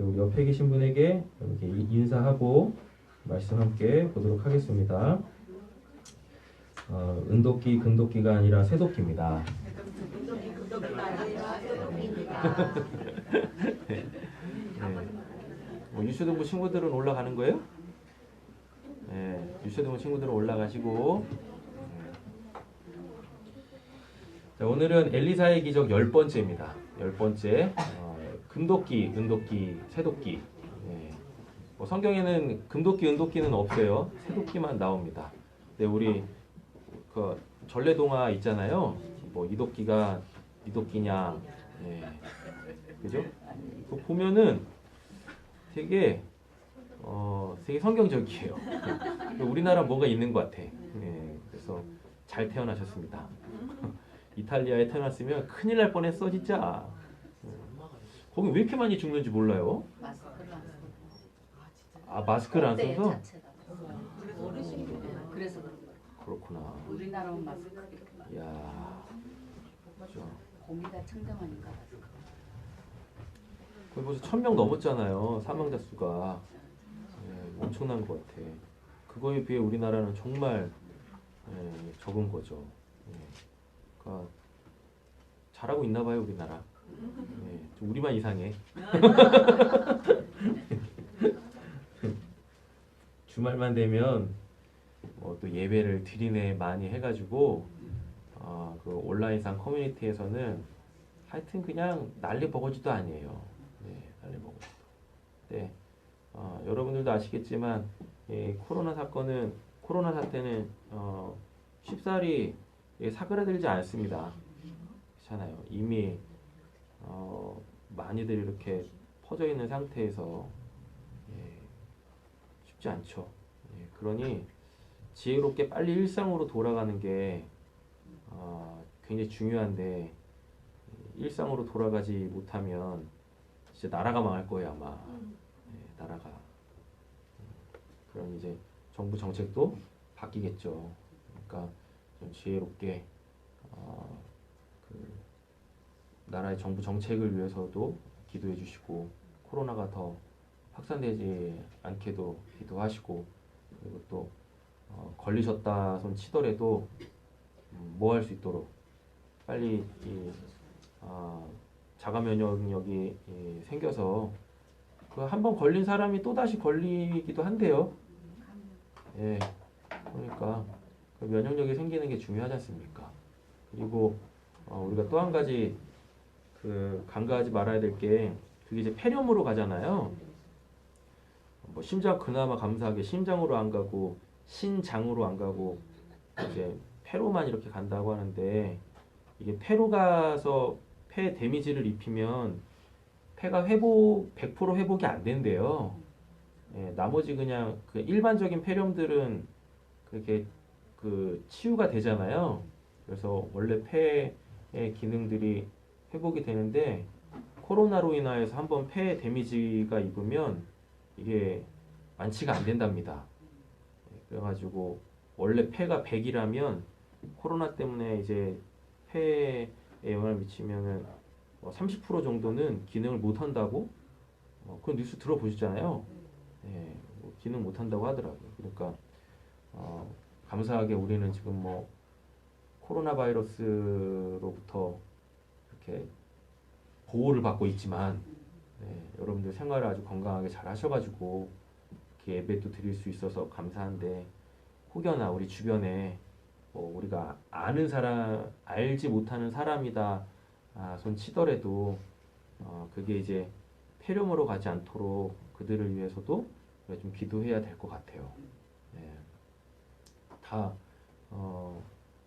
우리 옆에 계신 분에게 이렇게 인사하고 말씀 함께 보도록 하겠습니다. 은도끼, 금도끼가 아니라 새도끼입니다. 네. 유초등부 친구들은 올라가는 거예요? 네, 유초등부 친구들은 올라가시고. 자, 오늘은 엘리사의 기적 10번째입니다. 10번째. 금도끼, 은도끼, 새도끼. 네. 성경에는 금도끼, 은도끼는 없어요. 새도끼만 나옵니다. 근데 우리 그 전래동화 있잖아요. 뭐 이도끼가 이도끼냐, 네. 그죠? 그거 보면은 되게 성경적이에요. 우리나라 뭐가 있는 것 같아. 네. 그래서 잘 태어나셨습니다. 이탈리아에 태어났으면 큰일 날 뻔했어 진짜. 거기 왜 이렇게 많이 죽는지 몰라요. 마스크를 안 써서? 그래서 그렇구나. 우리나라는 마스크. 야, 그렇죠. 곰이다 청정하니까. 거의 벌써 1000명 넘었잖아요. 사망자 수가. 네, 엄청난 것 같아. 그거에 비해 우리나라는 정말 적은 거죠. 그러니까 잘하고 있나 봐요 우리나라. 좀 우리만 이상해. 주말만 되면 또 예배를 드리네 많이 해가지고 그 온라인상 커뮤니티에서는 하여튼 그냥 난리 버거지도 아니에요. 네, 난리 버거지도. 네, 여러분들도 아시겠지만 코로나 사태는 쉽사리 사그라들지 않습니다. 그렇잖아요. 이미 많이들 이렇게 퍼져 있는 상태에서 쉽지 않죠. 그러니 지혜롭게 빨리 일상으로 돌아가는 게 굉장히 중요한데 일상으로 돌아가지 못하면 진짜 나라가 망할 거예요 아마. 나라가. 그럼 이제 정부 정책도 바뀌겠죠. 그러니까 좀 지혜롭게 그 나라의 정부 정책을 위해서도 기도해 주시고 코로나가 더 확산되지 않게도 기도하시고 그리고 또 걸리셨다 손 치더라도 뭐 할 수 있도록 빨리 자가 면역력이 생겨서 그 한 번 걸린 사람이 또 다시 걸리기도 한대요. 예, 그러니까 그 면역력이 생기는 게 중요하지 않습니까? 그리고 우리가 또 한 가지 그 간과하지 말아야 될 게 그게 이제 폐렴으로 가잖아요. 뭐 심장 그나마 감사하게 심장으로 안 가고 신장으로 안 가고 이제 폐로만 이렇게 간다고 하는데 이게 폐로 가서 폐 데미지를 입히면 폐가 100% 회복이 안 된대요. 나머지 그냥 그 일반적인 폐렴들은 그렇게 그 치유가 되잖아요. 그래서 원래 폐의 기능들이 회복이 되는데 코로나로 인하여서 한번 폐 데미지가 입으면 이게 완치가 안 된답니다. 그래가지고 원래 폐가 100이라면 코로나 때문에 이제 폐에 영향을 미치면은 30% 정도는 기능을 못 한다고 그런 뉴스 들어보셨잖아요. 기능 못 한다고 하더라고요. 그러니까 감사하게 우리는 지금 뭐 코로나 바이러스로부터 이렇게 보호를 받고 있지만 여러분들 생활을 아주 건강하게 잘 하셔가지고 이렇게 예배도 드릴 수 있어서 감사한데 혹여나 우리 주변에 뭐 우리가 아는 사람 알지 못하는 사람이다 손 치더라도 그게 이제 폐렴으로 가지 않도록 그들을 위해서도 좀 기도해야 될 것 같아요. 다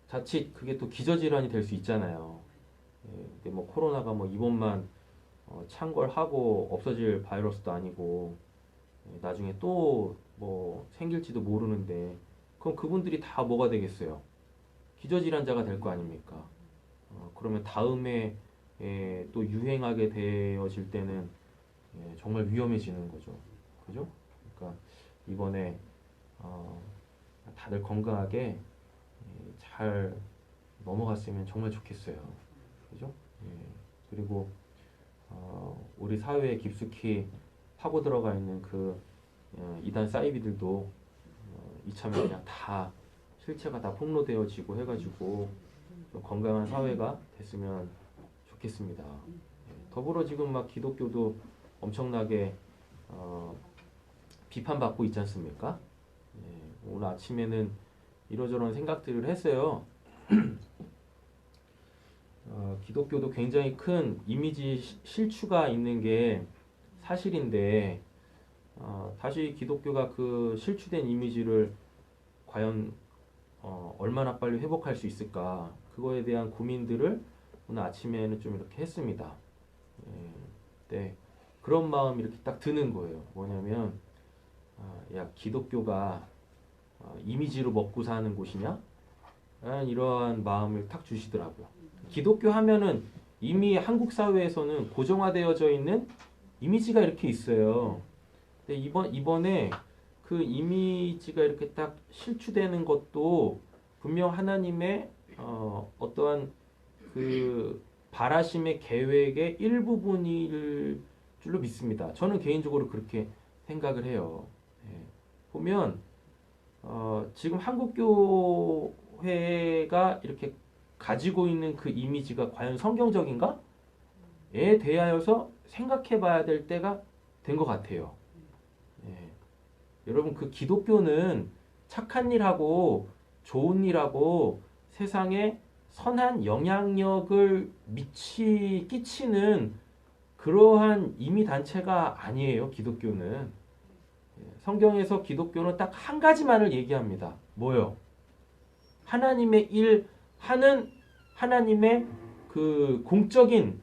자칫 그게 또 기저질환이 될 수 있잖아요. 근데 뭐 코로나가 뭐 이번만 창궐하고 없어질 바이러스도 아니고 나중에 또 뭐 생길지도 모르는데 그럼 그분들이 다 뭐가 되겠어요? 기저질환자가 될 거 아닙니까? 그러면 다음에 또 유행하게 되어질 때는 정말 위험해지는 거죠. 그죠? 그러니까 이번에 다들 건강하게 잘 넘어갔으면 정말 좋겠어요. 그죠? 그리고 우리 사회에 깊숙이 파고 들어가 있는 그 이단 사이비들도 이참에 그냥 다 실체가 다 폭로되어지고 해가지고 좀 건강한 사회가 됐으면 좋겠습니다. 더불어 지금 막 기독교도 엄청나게 비판받고 있지 않습니까? 오늘 아침에는 이러저런 생각들을 했어요. 기독교도 굉장히 큰 이미지 실추가 있는 게 사실인데 다시 기독교가 그 실추된 이미지를 과연 얼마나 빨리 회복할 수 있을까 그거에 대한 고민들을 오늘 아침에는 좀 이렇게 했습니다. 네, 그런 마음이 이렇게 딱 드는 거예요. 뭐냐면 야 기독교가 이미지로 먹고 사는 곳이냐? 라는 이러한 마음을 탁 주시더라고요. 기독교 하면은 이미 한국 사회에서는 고정화되어져 있는 이미지가 이렇게 있어요. 근데 이번에 그 이미지가 이렇게 딱 실추되는 것도 분명 하나님의 어떠한 그 바라심의 계획의 일부분일 줄로 믿습니다. 저는 개인적으로 그렇게 생각을 해요. 보면 지금 한국교회가 이렇게 가지고 있는 그 이미지가 과연 성경적인가? 에 대하여서 생각해 봐야 될 때가 된 것 같아요. 여러분 그 기독교는 착한 일하고 좋은 일하고 세상에 선한 영향력을 끼치는 그러한 임의단체가 아니에요. 기독교는. 성경에서 기독교는 딱 한 가지만을 얘기합니다. 뭐요? 하나님의 일 하는 하나님의 그 공적인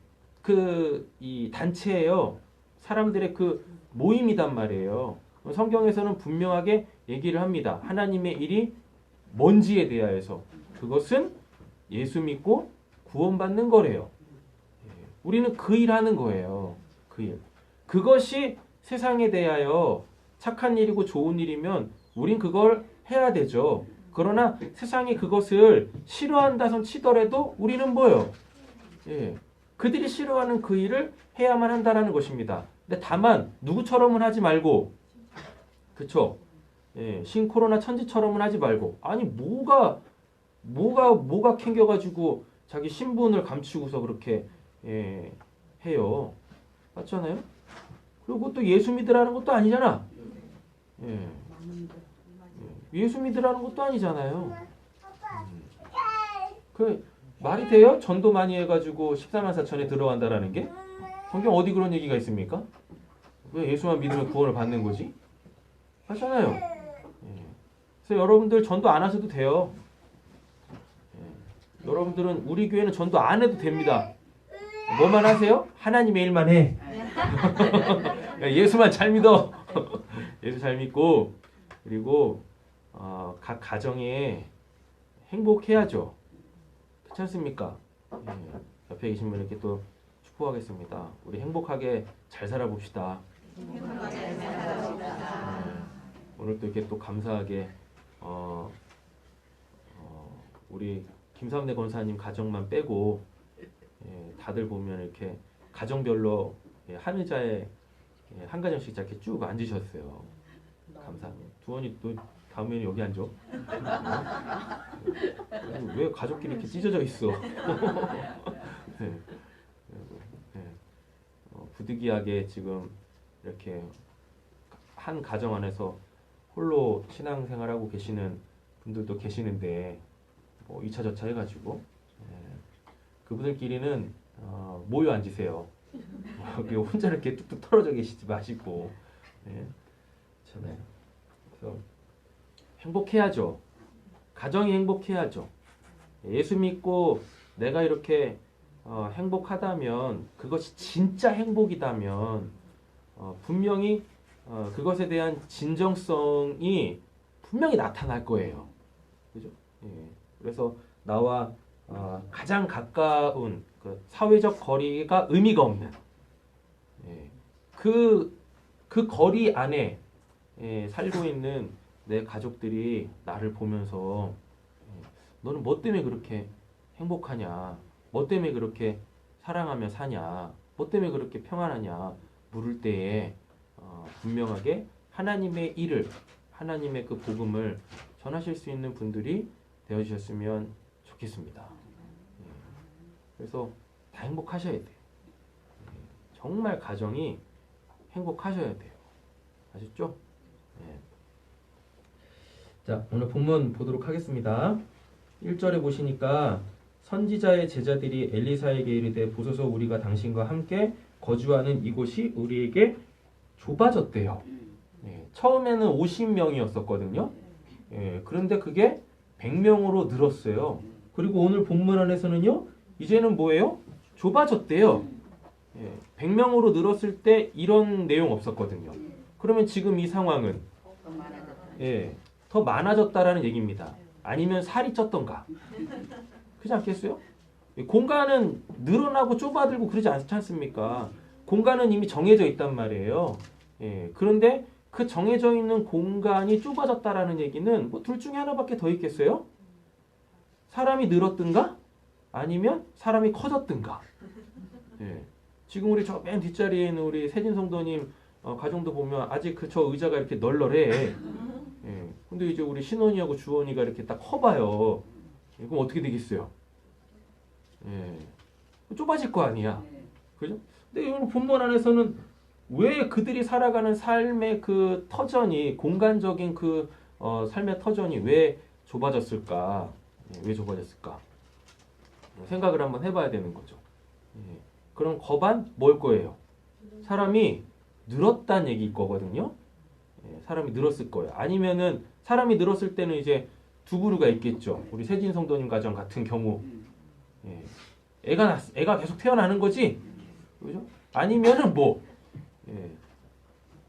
이 단체예요. 사람들의 그 모임이단 말이에요. 성경에서는 분명하게 얘기를 합니다. 하나님의 일이 뭔지에 대하여서 그것은 예수 믿고 구원받는 거래요. 우리는 그 일 하는 거예요. 그 일. 그것이 세상에 대하여 착한 일이고 좋은 일이면 우린 그걸 해야 되죠. 그러나 세상이 그것을 싫어한다선 치더라도 우리는 뭐예요? 그들이 싫어하는 그 일을 해야만 한다라는 것입니다. 근데 다만 누구처럼은 하지 말고 그쵸? 신 코로나 천지처럼은 하지 말고 아니 뭐가 캥겨가지고 자기 신분을 감추고서 그렇게 해요. 맞잖아요? 그리고 또 예수 믿으라는 것도 아니잖아. 예수 믿으라는 것도 아니잖아요. 그 말이 돼요? 전도 많이 해가지고 14만 4천에 들어간다라는 게? 성경 어디 그런 얘기가 있습니까? 왜 예수만 믿으면 구원을 받는 거지? 하잖아요. 그래서 여러분들 전도 안 하셔도 돼요. 여러분들은 우리 교회는 전도 안 해도 됩니다. 뭐만 하세요? 하나님의 일만 해. 예수만 잘 믿어. 예수 잘 믿고 그리고 각 가정에 행복해야죠. 그렇지 않습니까? 옆에 계신 분에게 또 축복하겠습니다. 우리 행복하게 잘 살아봅시다. 오늘 또 이렇게 또 감사하게 우리 김삼래 권사님 가정만 빼고 다들 보면 이렇게 가정별로 한 의자에 한 가정씩 이렇게 쭉 앉으셨어요. 감사합니다. 두원이 또 다음에는 여기 앉아. 왜 가족끼리 이렇게 찢어져 있어? 부득이하게 지금 이렇게 한 가정 안에서 홀로 신앙생활하고 계시는 분들도 계시는데 2차 저차 해가지고 그분들끼리는 모여 앉으세요. 혼자 이렇게 뚝뚝 떨어져 계시지 마시고 그렇잖아요. 그래서 행복해야죠. 가정이 행복해야죠. 예수 믿고 내가 이렇게 행복하다면 그것이 진짜 행복이다면 분명히 그것에 대한 진정성이 분명히 나타날 거예요. 그죠? 그래서 나와 가장 가까운 그 사회적 거리가 의미가 없는 그 거리 안에 살고 있는 내 가족들이 나를 보면서 너는 뭐 때문에 그렇게 행복하냐? 뭐 때문에 그렇게 사랑하며 사냐? 뭐 때문에 그렇게 평안하냐? 물을 때에 분명하게 하나님의 일을, 하나님의 그 복음을 전하실 수 있는 분들이 되어주셨으면 좋겠습니다. 그래서 다 행복하셔야 돼요. 정말 가정이 행복하셔야 돼요. 아셨죠? 네. 자, 오늘 본문 보도록 하겠습니다. 1절에 보시니까 선지자의 제자들이 엘리사에게 이르되 보소서 우리가 당신과 함께 거주하는 이곳이 우리에게 좁아졌대요. 처음에는 50명이었었거든요. 그런데 그게 100명으로 늘었어요. 그리고 오늘 본문 안에서는요, 이제는 뭐예요? 좁아졌대요. 100명으로 늘었을 때 이런 내용 없었거든요. 그러면 지금 이 상황은 더 많아졌다. 더 많아졌다라는 얘기입니다. 아니면 살이 쪘던가. 그렇지 않겠어요? 공간은 늘어나고 좁아들고 그러지 않지 않습니까? 공간은 이미 정해져 있단 말이에요. 그런데 그 정해져 있는 공간이 좁아졌다라는 얘기는 뭐 둘 중에 하나밖에 더 있겠어요? 사람이 늘었든가 아니면 사람이 커졌든가. 지금 우리 저 맨 뒷자리에 있는 우리 세진 성도님 가정도 보면 아직 저 의자가 이렇게 널널해. 근데 이제 우리 신원이하고 주원이가 이렇게 딱 커봐요. 그럼 어떻게 되겠어요? 좁아질 거 아니야. 그죠? 근데 오늘 본문 안에서는 왜 그들이 살아가는 삶의 그 터전이, 공간적인 그 삶의 터전이 왜 좁아졌을까? 왜 좁아졌을까? 생각을 한번 해봐야 되는 거죠. 그럼 거반 뭘 거예요? 사람이 늘었다는 얘기일 거거든요. 사람이 늘었을 거예요. 아니면은 사람이 늘었을 때는 이제 두 부류가 있겠죠. 우리 세진 성도님 가정 같은 경우 애가 계속 태어나는 거지, 그죠? 아니면은 뭐,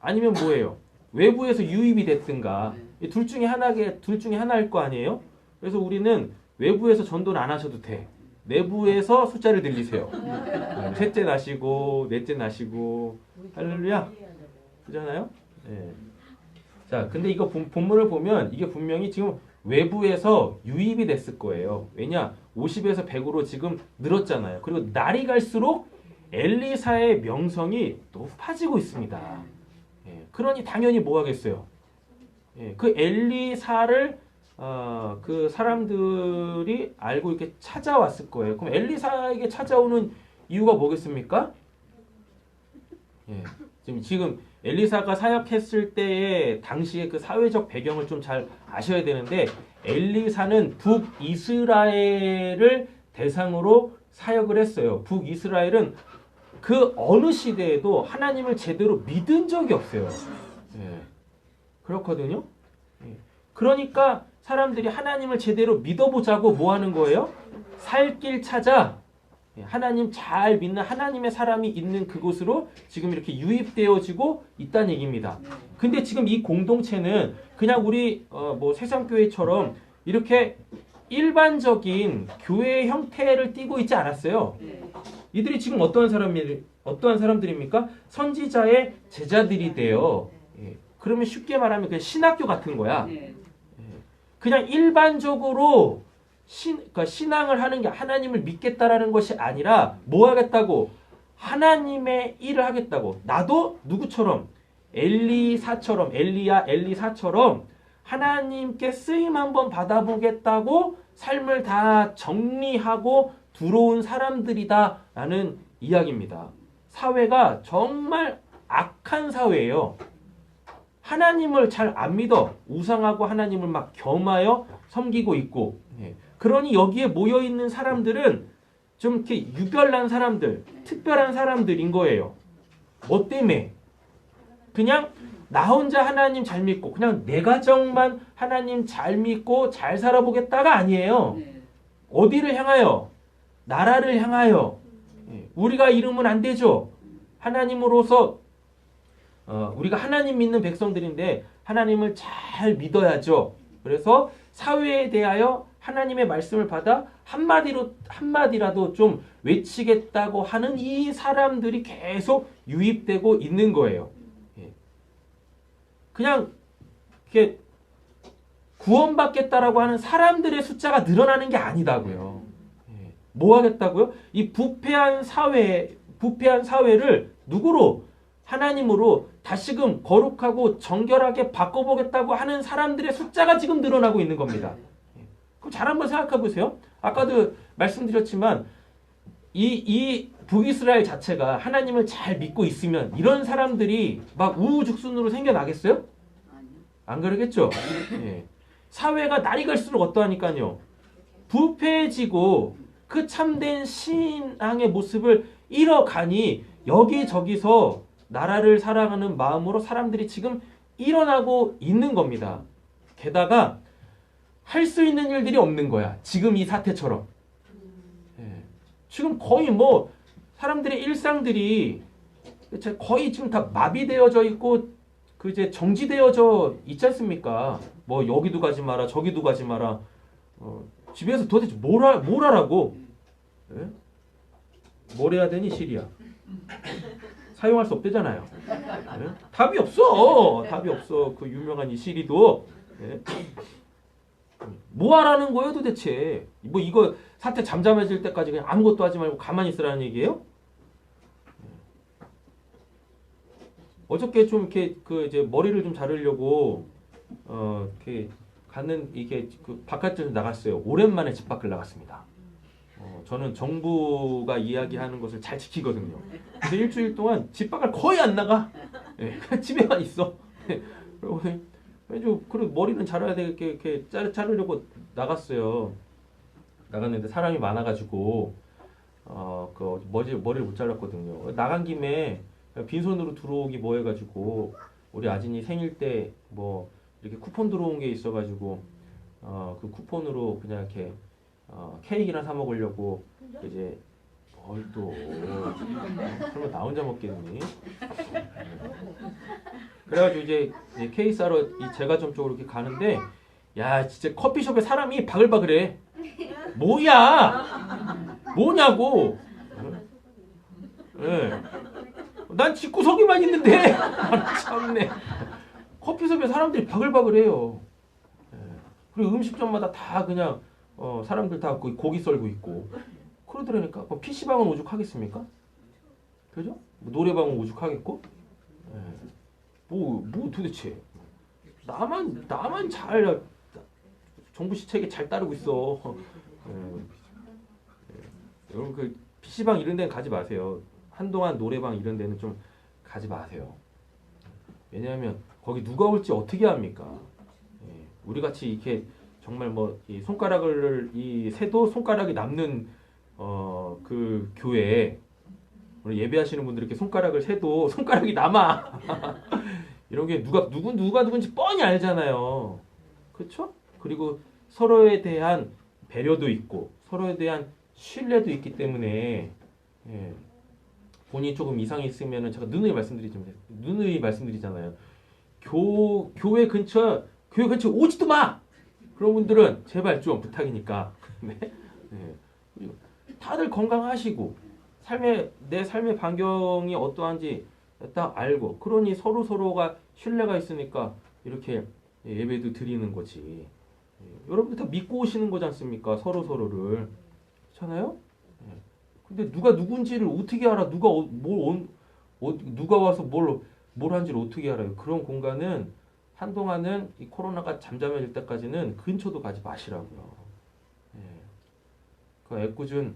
아니면 뭐예요? 외부에서 유입이 됐든가. 둘 중에 하나일 거 아니에요? 그래서 우리는 외부에서 전도를 안 하셔도 돼. 내부에서 숫자를 늘리세요. 셋째 나시고 넷째 나시고 할렐루야. 그잖아요? 자, 근데 이거 본문을 보면 이게 분명히 지금 외부에서 유입이 됐을 거예요. 왜냐? 50에서 100으로 지금 늘었잖아요. 그리고 날이 갈수록 엘리사의 명성이 높아지고 있습니다. 그러니 당연히 뭐 하겠어요? 그 엘리사를 그 사람들이 알고 이렇게 찾아왔을 거예요. 그럼 엘리사에게 찾아오는 이유가 뭐겠습니까? 지금 엘리사가 사역했을 때의 당시의 그 사회적 배경을 좀 잘 아셔야 되는데, 엘리사는 북이스라엘을 대상으로 사역을 했어요. 북이스라엘은 그 어느 시대에도 하나님을 제대로 믿은 적이 없어요. 그렇거든요. 그러니까 사람들이 하나님을 제대로 믿어보자고 뭐 하는 거예요? 살 길 찾아 하나님 잘 믿는 하나님의 사람이 있는 그곳으로 지금 이렇게 유입되어지고 있다는 얘기입니다. 근데 지금 이 공동체는 그냥 우리 뭐 새삼교회처럼 이렇게 일반적인 교회의 형태를 띠고 있지 않았어요. 이들이 지금 어떠한 사람들입니까? 선지자의 제자들이 돼요. 그러면 쉽게 말하면 그냥 신학교 같은 거야. 그냥 일반적으로 그러니까 신앙을 하는 게 하나님을 믿겠다라는 것이 아니라 뭐 하겠다고? 하나님의 일을 하겠다고. 나도 누구처럼? 엘리사처럼 하나님께 쓰임 한번 받아보겠다고 삶을 다 정리하고 들어온 사람들이다라는 이야기입니다. 사회가 정말 악한 사회예요. 하나님을 잘 안 믿어. 우상하고 하나님을 막 겸하여 섬기고 있고. 그러니 여기에 모여있는 사람들은 좀 이렇게 유별난 사람들, 특별한 사람들인 거예요. 뭐 때문에? 그냥 나 혼자 하나님 잘 믿고 그냥 내 가정만 하나님 잘 믿고 잘 살아보겠다가 아니에요. 어디를 향하여? 나라를 향하여. 우리가 이러면 안 되죠. 하나님으로서 우리가 하나님 믿는 백성들인데 하나님을 잘 믿어야죠. 그래서 사회에 대하여 하나님의 말씀을 받아 한마디라도 좀 외치겠다고 하는 이 사람들이 계속 유입되고 있는 거예요. 그냥 이렇게 구원받겠다라고 하는 사람들의 숫자가 늘어나는 게 아니다고요. 뭐 하겠다고요? 이 부패한 사회를 누구로? 하나님으로 다시금 거룩하고 정결하게 바꿔보겠다고 하는 사람들의 숫자가 지금 늘어나고 있는 겁니다. 그럼 잘 한번 생각해 보세요. 아까도 말씀드렸지만 이 북이스라엘 자체가 하나님을 잘 믿고 있으면 이런 사람들이 막 우후죽순으로 생겨나겠어요? 아니요. 안 그러겠죠? 예. 사회가 날이 갈수록 어떠하니까요. 부패해지고 그 참된 신앙의 모습을 잃어가니 여기저기서 나라를 사랑하는 마음으로 사람들이 지금 일어나고 있는 겁니다. 게다가 할 수 있는 일들이 없는 거야. 지금 이 사태처럼. 예. 지금 거의 뭐 사람들의 일상들이 거의 지금 다 마비되어져 있고 그 이제 정지되어져 있지 않습니까? 뭐 여기도 가지 마라, 저기도 가지 마라. 집에서 도대체 뭘 하라고? 예? 뭘 해야 되니 시리야? 사용할 수 없대잖아요. 예? 답이 없어. 답이 없어. 그 유명한 이 시리도. 예? 뭐 하라는 거예요 도대체? 뭐 이거 사태 잠잠해질 때까지 그냥 아무것도 하지 말고 가만히 있으라는 얘기예요? 어저께 좀 이렇게 그 이제 머리를 좀 자르려고 이렇게 가는 이게 그 바깥으로 나갔어요. 오랜만에 집 밖을 나갔습니다. 저는 정부가 이야기하는 것을 잘 지키거든요. 근데 일주일 동안 집 밖을 거의 안 나가. 예, 그냥 집에만 있어. 그리고 머리는 자라야 되게 이렇게 자르려고 나갔어요. 나갔는데 사람이 많아가지고 그 머리를 못 잘랐거든요. 나간 김에 빈손으로 들어오기 뭐 해가지고 우리 아진이 생일 때 뭐 이렇게 쿠폰 들어온 게 있어가지고 그 쿠폰으로 그냥 이렇게 케이크나 사 먹으려고 이제 뭘 또 설마 나 혼자 먹겠니? 그래가지고 이제 케이크 사러 이 제과점 쪽으로 이렇게 가는데 야 진짜 커피숍에 사람이 바글바글해. 뭐냐고. 예. 난 집구석에만 있는데. 참네. 커피숍에 사람들이 바글바글해요. 예. 그리고 음식점마다 다 그냥 사람들 다 고기 썰고 있고 그러더라니까. PC방은 오죽하겠습니까? 그죠? 노래방은 오죽하겠고. 예. 뭐 도대체 나만 잘 정부 시책에 잘 따르고 있어. 여러분 그 PC방 이런 데는 가지 마세요. 한동안 노래방 이런 데는 좀 가지 마세요. 왜냐하면 거기 누가 올지 어떻게 합니까? 우리 같이 이렇게 정말 뭐 이 손가락을 이 새도 손가락이 남는 그 교회에 오늘 예배하시는 분들 이렇게 손가락을 새도 손가락이 남아. 이런 게 누가 누군지 뻔히 알잖아요. 그렇죠? 그리고 서로에 대한 배려도 있고 서로에 대한 신뢰도 있기 때문에 본인이 조금 이상이 있으면은 제가 누누이 말씀드리잖아요. 교회 근처에 오지도 마. 그런 분들은 제발 좀 부탁이니까. 네. 그리고 다들 건강하시고 내 삶의 반경이 어떠한지 딱 알고 그러니 서로가 신뢰가 있으니까 이렇게 예배도 드리는 거지. 여러분들 다 믿고 오시는 거지 않습니까? 서로를. 그렇잖아요? 근데 누가 누군지를 어떻게 알아? 누가 와서 뭘 한지를 어떻게 알아요? 그런 공간은 한동안은 이 코로나가 잠잠해질 때까지는 근처도 가지 마시라고요. 그 애꿎은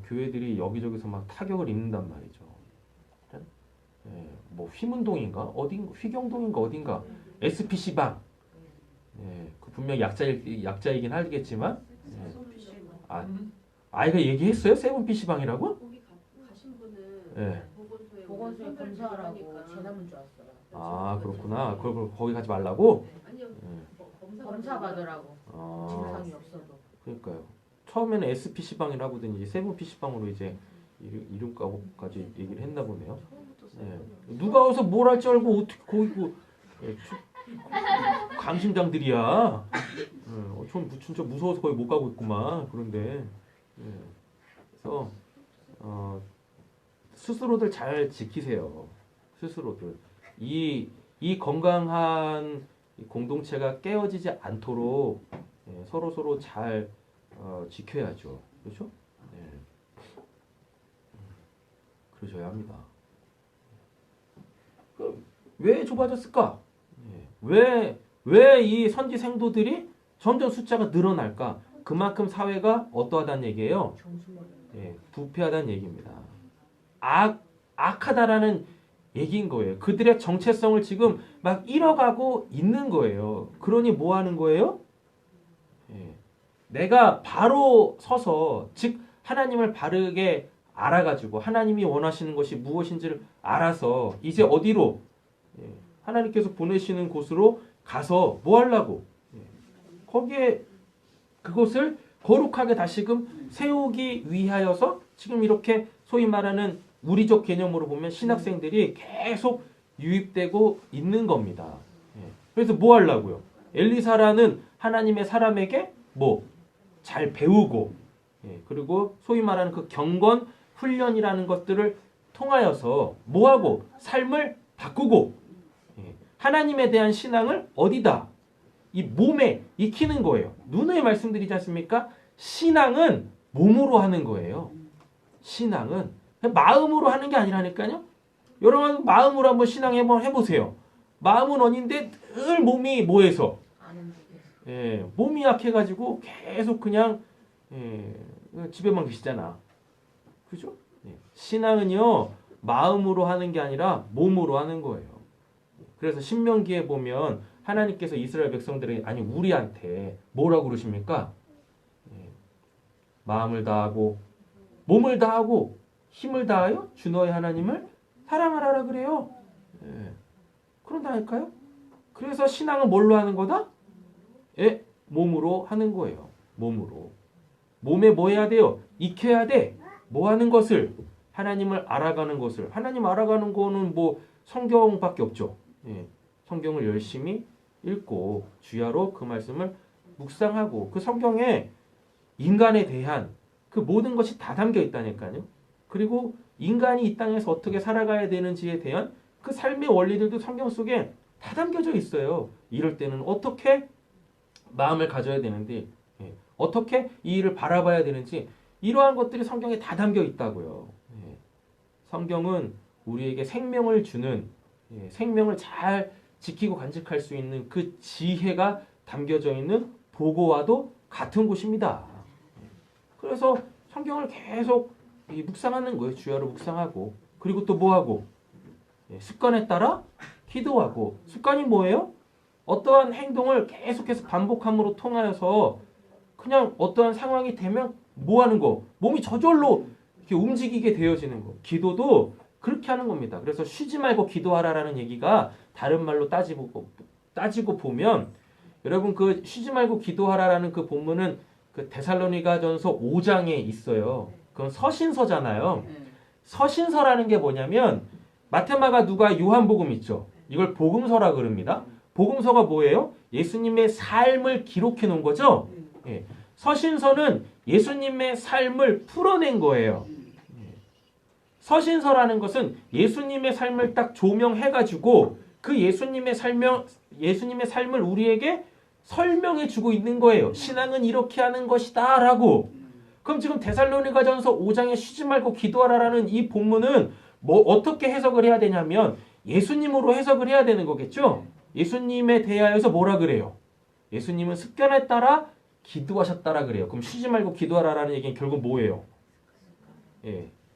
교회들이 여기저기서 막 타격을 입는단 말이죠. 뭐 휘문동인가 휘경동인가 어딘가 SPC방. 그 분명 약자이긴 하겠지만 아이가 얘기했어요? 세븐 PC방이라고? 거기 가신 분은 예. 보건소에 검사하라고 검사하니까. 재난문 줄 알았어요. 아 그렇구나. 그걸 거기 가지 말라고? 아니요. 검사 받으라고. 증상이 없어도. 그러니까요. 처음에는 SPC방이라고 하더니 이제 세븐 PC방으로 이제 이름까지 얘기를 했나 보네요. 누가 와서 뭘 할지 알고 어떻게 거기 강심장들이야. 전 진짜 무서워서 거의 못 가고 있구만. 그런데 그래서 스스로들 잘 지키세요. 스스로들 이 건강한 공동체가 깨어지지 않도록 서로 잘 지켜야죠. 그렇죠? 그러셔야 합니다. 왜 좁아졌을까? 왜 이 선지 생도들이 점점 숫자가 늘어날까? 그만큼 사회가 어떠하다는 얘기예요? 부패하다는 얘기입니다. 악하다라는 얘기인 거예요. 그들의 정체성을 지금 막 잃어가고 있는 거예요. 그러니 뭐 하는 거예요? 내가 바로 서서, 즉 하나님을 바르게 알아가지고 하나님이 원하시는 것이 무엇인지를 알아서 이제 어디로? 하나님께서 보내시는 곳으로 가서 뭐 하려고? 거기에 그것을 거룩하게 다시금 세우기 위하여서 지금 이렇게 소위 말하는 우리적 개념으로 보면 신학생들이 계속 유입되고 있는 겁니다. 그래서 뭐 하려고요? 엘리사라는 하나님의 사람에게 뭐 잘 배우고, 그리고 소위 말하는 그 경건 훈련이라는 것들을 통하여서 뭐하고? 삶을 바꾸고, 하나님에 대한 신앙을 어디다? 이 몸에 익히는 거예요. 누누이 말씀드리지 않습니까? 신앙은 몸으로 하는 거예요. 신앙은 마음으로 하는 게 아니라니까요. 여러분 마음으로 한번 신앙 한번 해보세요. 마음은 원인데 늘 몸이 뭐해서? 몸이 약해가지고 계속 그냥 집에만 계시잖아. 그죠? 신앙은요 마음으로 하는 게 아니라 몸으로 하는 거예요. 그래서 신명기에 보면 하나님께서 이스라엘 백성들에게, 아니 우리한테 뭐라고 그러십니까? 마음을 다하고 몸을 다하고 힘을 다하여 주 너의 하나님을 사랑하라 그래요. 그런다니까요. 그래서 신앙은 뭘로 하는 거다? 몸으로 하는 거예요. 몸으로. 몸에 뭐 해야 돼요? 익혀야 돼. 뭐 하는 것을? 하나님을 알아가는 것을. 하나님 알아가는 거는 뭐 성경밖에 없죠. 성경을 열심히 읽고 주야로 그 말씀을 묵상하고 그 성경에 인간에 대한 그 모든 것이 다 담겨 있다니까요. 그리고 인간이 이 땅에서 어떻게 살아가야 되는지에 대한 그 삶의 원리들도 성경 속에 다 담겨져 있어요. 이럴 때는 어떻게 마음을 가져야 되는지, 어떻게 이 일을 바라봐야 되는지, 이러한 것들이 성경에 다 담겨 있다고요. 성경은 우리에게 생명을 주는, 생명을 잘 지키고 간직할 수 있는 그 지혜가 담겨져 있는 보고와도 같은 곳입니다. 그래서 성경을 계속 묵상하는 거예요. 주야로 묵상하고. 그리고 또 뭐하고? 습관에 따라 기도하고. 습관이 뭐예요? 어떠한 행동을 계속해서 반복함으로 통하여서 그냥 어떠한 상황이 되면 뭐 하는 거? 몸이 저절로 이렇게 움직이게 되어지는 거. 기도도 그렇게 하는 겁니다. 그래서 쉬지 말고 기도하라라는 얘기가 다른 말로 따지고 보면, 여러분 그 쉬지 말고 기도하라라는 그 본문은 그 데살로니가전서 5장에 있어요. 그건 서신서잖아요. 서신서라는 게 뭐냐면 마테마가 누가 요한복음 있죠. 이걸 복음서라 그럽니다. 복음서가 뭐예요? 예수님의 삶을 기록해 놓은 거죠. 서신서는 예수님의 삶을 풀어낸 거예요. 서신서라는 것은 예수님의 삶을 딱 조명해가지고 그 예수님의 삶을 우리에게 설명해 주고 있는 거예요. 신앙은 이렇게 하는 것이다 라고. 그럼 지금 데살로니가전서 5장에 쉬지 말고 기도하라라는 이 본문은 뭐 어떻게 해석을 해야 되냐면 예수님으로 해석을 해야 되는 거겠죠. 예수님에 대하여서 뭐라 그래요? 예수님은 습관에 따라 기도하셨다라 그래요. 그럼 쉬지 말고 기도하라라는 얘기는 결국 뭐예요?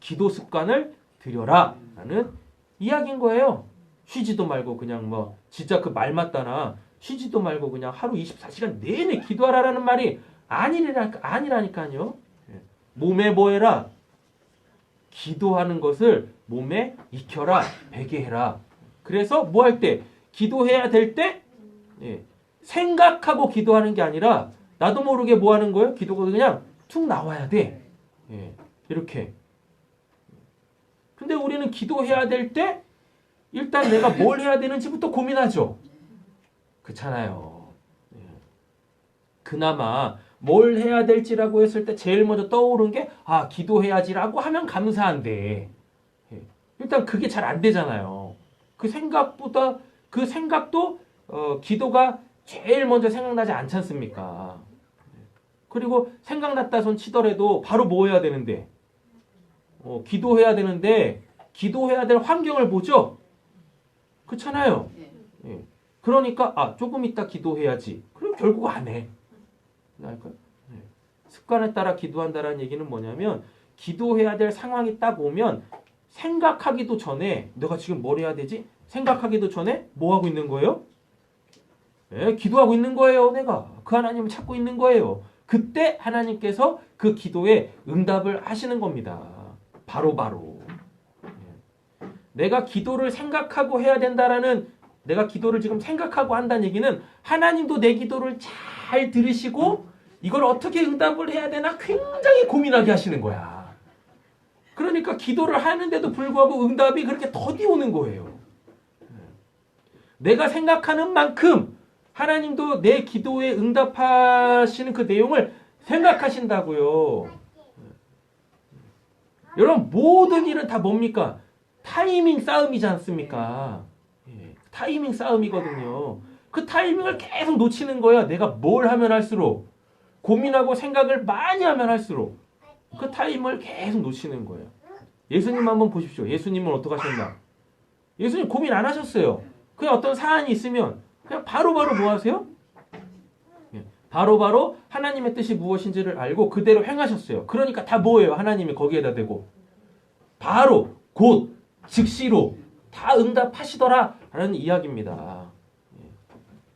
기도 습관을 들여라 라는 이야기인 거예요. 쉬지도 말고 그냥 뭐 진짜 그 말 맞다나 쉬지도 말고 그냥 하루 24시간 내내 기도하라라는 말이 아니라니까요. 몸에 뭐 해라? 기도하는 것을 몸에 익혀라, 배게 해라. 그래서 뭐 할 때? 기도해야 될 때 생각하고 기도하는 게 아니라 나도 모르게 뭐 하는 거예요? 기도가 그냥 툭 나와야 돼. 이렇게. 근데 우리는 기도해야 될 때 일단 내가 뭘 해야 되는지부터 고민하죠. 그렇잖아요. 그나마 뭘 해야 될지라고 했을 때 제일 먼저 떠오른 게 기도해야지라고 하면 감사한데 일단 그게 잘 안 되잖아요. 그 생각도 기도가 제일 먼저 생각나지 않지 않습니까? 그리고 생각났다 손 치더라도 바로 뭐 해야 되는데 기도해야 되는데 기도해야 될 환경을 보죠. 그렇잖아요. 네. 예. 그러니까 조금 이따 기도해야지. 그럼 결국 안 해. 알까요? 예. 습관에 따라 기도한다라는 얘기는 뭐냐면 기도해야 될 상황이 딱 오면 생각하기도 전에 내가 지금 뭘 해야 되지? 생각하기도 전에 뭐 하고 있는 거예요? 예, 기도하고 있는 거예요. 내가 그 하나님을 찾고 있는 거예요. 그때 하나님께서 그 기도에 응답을 하시는 겁니다. 바로바로. 예. 내가 기도를 생각하고 해야 된다라는 내가 기도를 지금 생각하고 한다는 얘기는 하나님도 내 기도를 잘 들으시고 이걸 어떻게 응답을 해야 되나 굉장히 고민하게 하시는 거야. 그러니까 기도를 하는데도 불구하고 응답이 그렇게 더디 오는 거예요. 내가 생각하는 만큼 하나님도 내 기도에 응답하시는 그 내용을 생각하신다고요. 여러분 모든 일은 다 뭡니까? 타이밍 싸움이지 않습니까? 예, 타이밍 싸움이거든요. 그 타이밍을 계속 놓치는 거야. 내가 뭘 하면 할수록 고민하고 생각을 많이 하면 할수록 그 타이밍을 계속 놓치는 거예요. 예수님 한번 보십시오. 예수님은 어떻게 하셨나? 예수님 고민 안 하셨어요. 그냥 어떤 사안이 있으면 그냥 바로바로 뭐 하세요? 예, 바로바로 하나님의 뜻이 무엇인지를 알고 그대로 행하셨어요. 그러니까 다 뭐예요? 하나님이 거기에다 대고 바로 곧 즉시로 다 응답하시더라 라는 이야기입니다.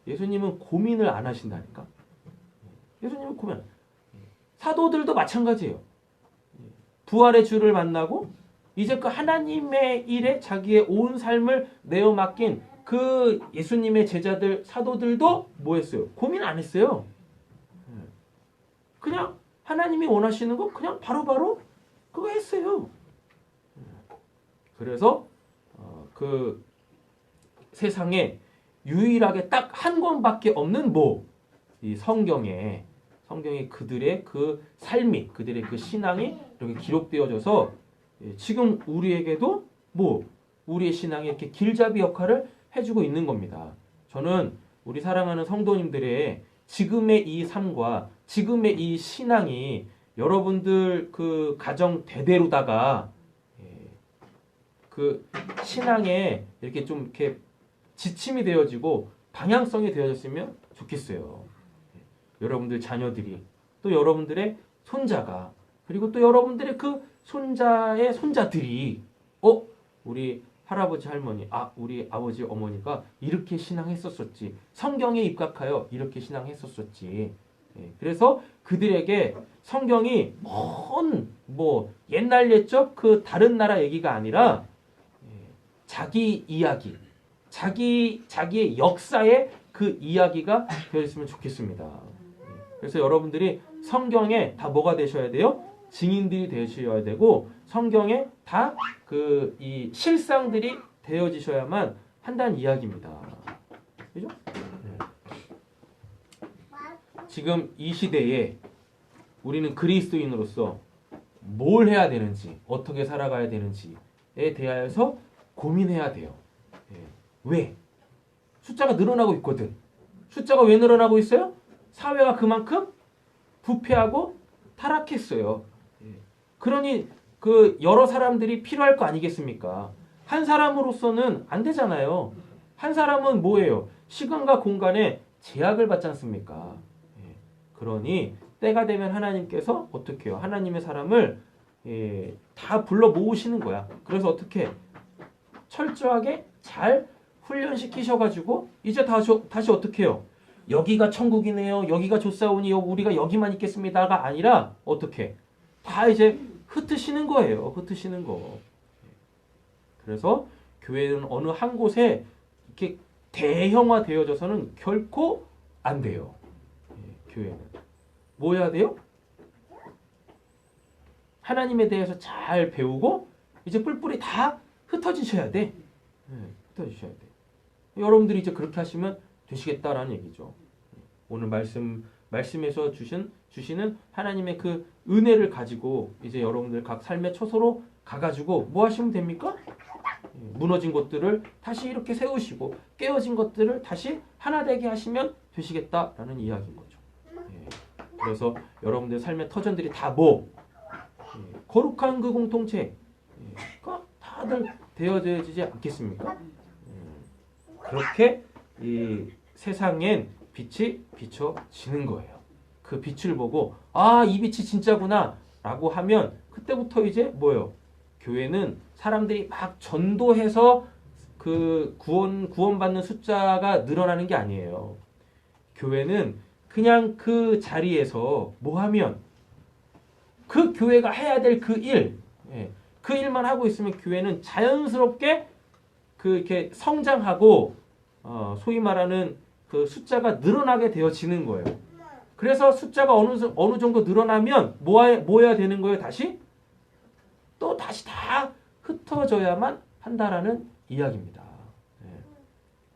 예수님은 고민을 안 하신다니까. 예수님은 고민. 사도들도 마찬가지예요. 부활의 주를 만나고 이제 그 하나님의 일에 자기의 온 삶을 내어 맡긴 그 예수님의 제자들 사도들도 뭐 했어요? 고민 안 했어요. 그냥 하나님이 원하시는 거 그냥 바로바로 그거 했어요. 그래서 그 세상에 유일하게 딱 한 권밖에 없는 이 성경에 그들의 그 삶이 그들의 그 신앙이 이렇게 기록되어져서 지금 우리에게도 우리의 신앙이 이렇게 길잡이 역할을 해주고 있는 겁니다. 저는 우리 사랑하는 성도님들의 지금의 이 삶과 지금의 이 신앙이 여러분들 그 가정 대대로다가 그 신앙에 이렇게 좀 이렇게 지침이 되어지고 방향성이 되어졌으면 좋겠어요. 여러분들 자녀들이 또 여러분들의 손자가 그리고 또 여러분들의 그 손자의 손자들이 우리 할아버지 할머니 우리 아버지 어머니가 이렇게 신앙했었었지 성경에 입각하여 이렇게 신앙했었었지. 그래서 그들에게 성경이 옛날 옛적 그 다른 나라 얘기가 아니라 자기 이야기 자기의 역사의 그 이야기가 되었으면 좋겠습니다. 그래서 여러분들이 성경에 다 뭐가 되셔야 돼요? 증인들이 되셔야 되고 성경에 다 이 실상들이 되어지셔야만 한다는 이야기입니다. 그죠? 지금 이 시대에 우리는 그리스도인으로서 뭘 해야 되는지 어떻게 살아가야 되는지에 대하여서 고민해야 돼요. 왜? 숫자가 늘어나고 있거든. 숫자가 왜 늘어나고 있어요? 사회가 그만큼 부패하고 타락했어요. 그러니 그 여러 사람들이 필요할 거 아니겠습니까? 한 사람으로서는 안 되잖아요. 한 사람은 뭐예요? 시간과 공간에 제약을 받지 않습니까? 그러니 때가 되면 하나님께서 어떻게 해요? 하나님의 사람을 다 불러 모으시는 거야. 그래서 어떻게 철저하게 잘 훈련시키셔가지고 이제 다시 어떻게 해요? 여기가 천국이네요. 여기가 좋사오니 우리가 여기만 있겠습니다가 아니라 어떻게 다 이제 흩으시는 거예요. 흩으시는 거. 그래서 교회는 어느 한 곳에 이렇게 대형화되어져서는 결코 안 돼요. 교회는 뭐 해야 돼요? 하나님에 대해서 잘 배우고 이제 뿔뿔이 다 흩어지셔야 돼. 흩어지셔야 돼. 여러분들이 이제 그렇게 하시면 되시겠다라는 얘기죠. 오늘 말씀에서 주시는 하나님의 그 은혜를 가지고 이제 여러분들 각 삶의 처소로 가가지고 뭐 하시면 됩니까? 무너진 것들을 다시 이렇게 세우시고 깨어진 것들을 다시 하나 되게 하시면 되시겠다라는 이야기인 거죠. 그래서 여러분들 삶의 터전들이 다 거룩한 그 공통체가 다들 되어지지 않겠습니까? 그렇게 이 세상엔 빛이 비춰지는 거예요. 그 빛을 보고 아, 이 빛이 진짜구나 라고 하면 그때부터 이제 뭐예요? 교회는 사람들이 막 전도해서 그 구원받는 숫자가 늘어나는 게 아니에요. 교회는 그냥 그 자리에서 뭐 하면 그 교회가 해야 될 그 일, 그 일만 하고 있으면 교회는 자연스럽게 그 이렇게 성장하고 소위 말하는 그 숫자가 늘어나게 되어지는 거예요. 그래서 숫자가 어느 정도 늘어나면 뭐 해야 되는 거예요? 다시? 또 다시 다 흩어져야만 한다라는 이야기입니다.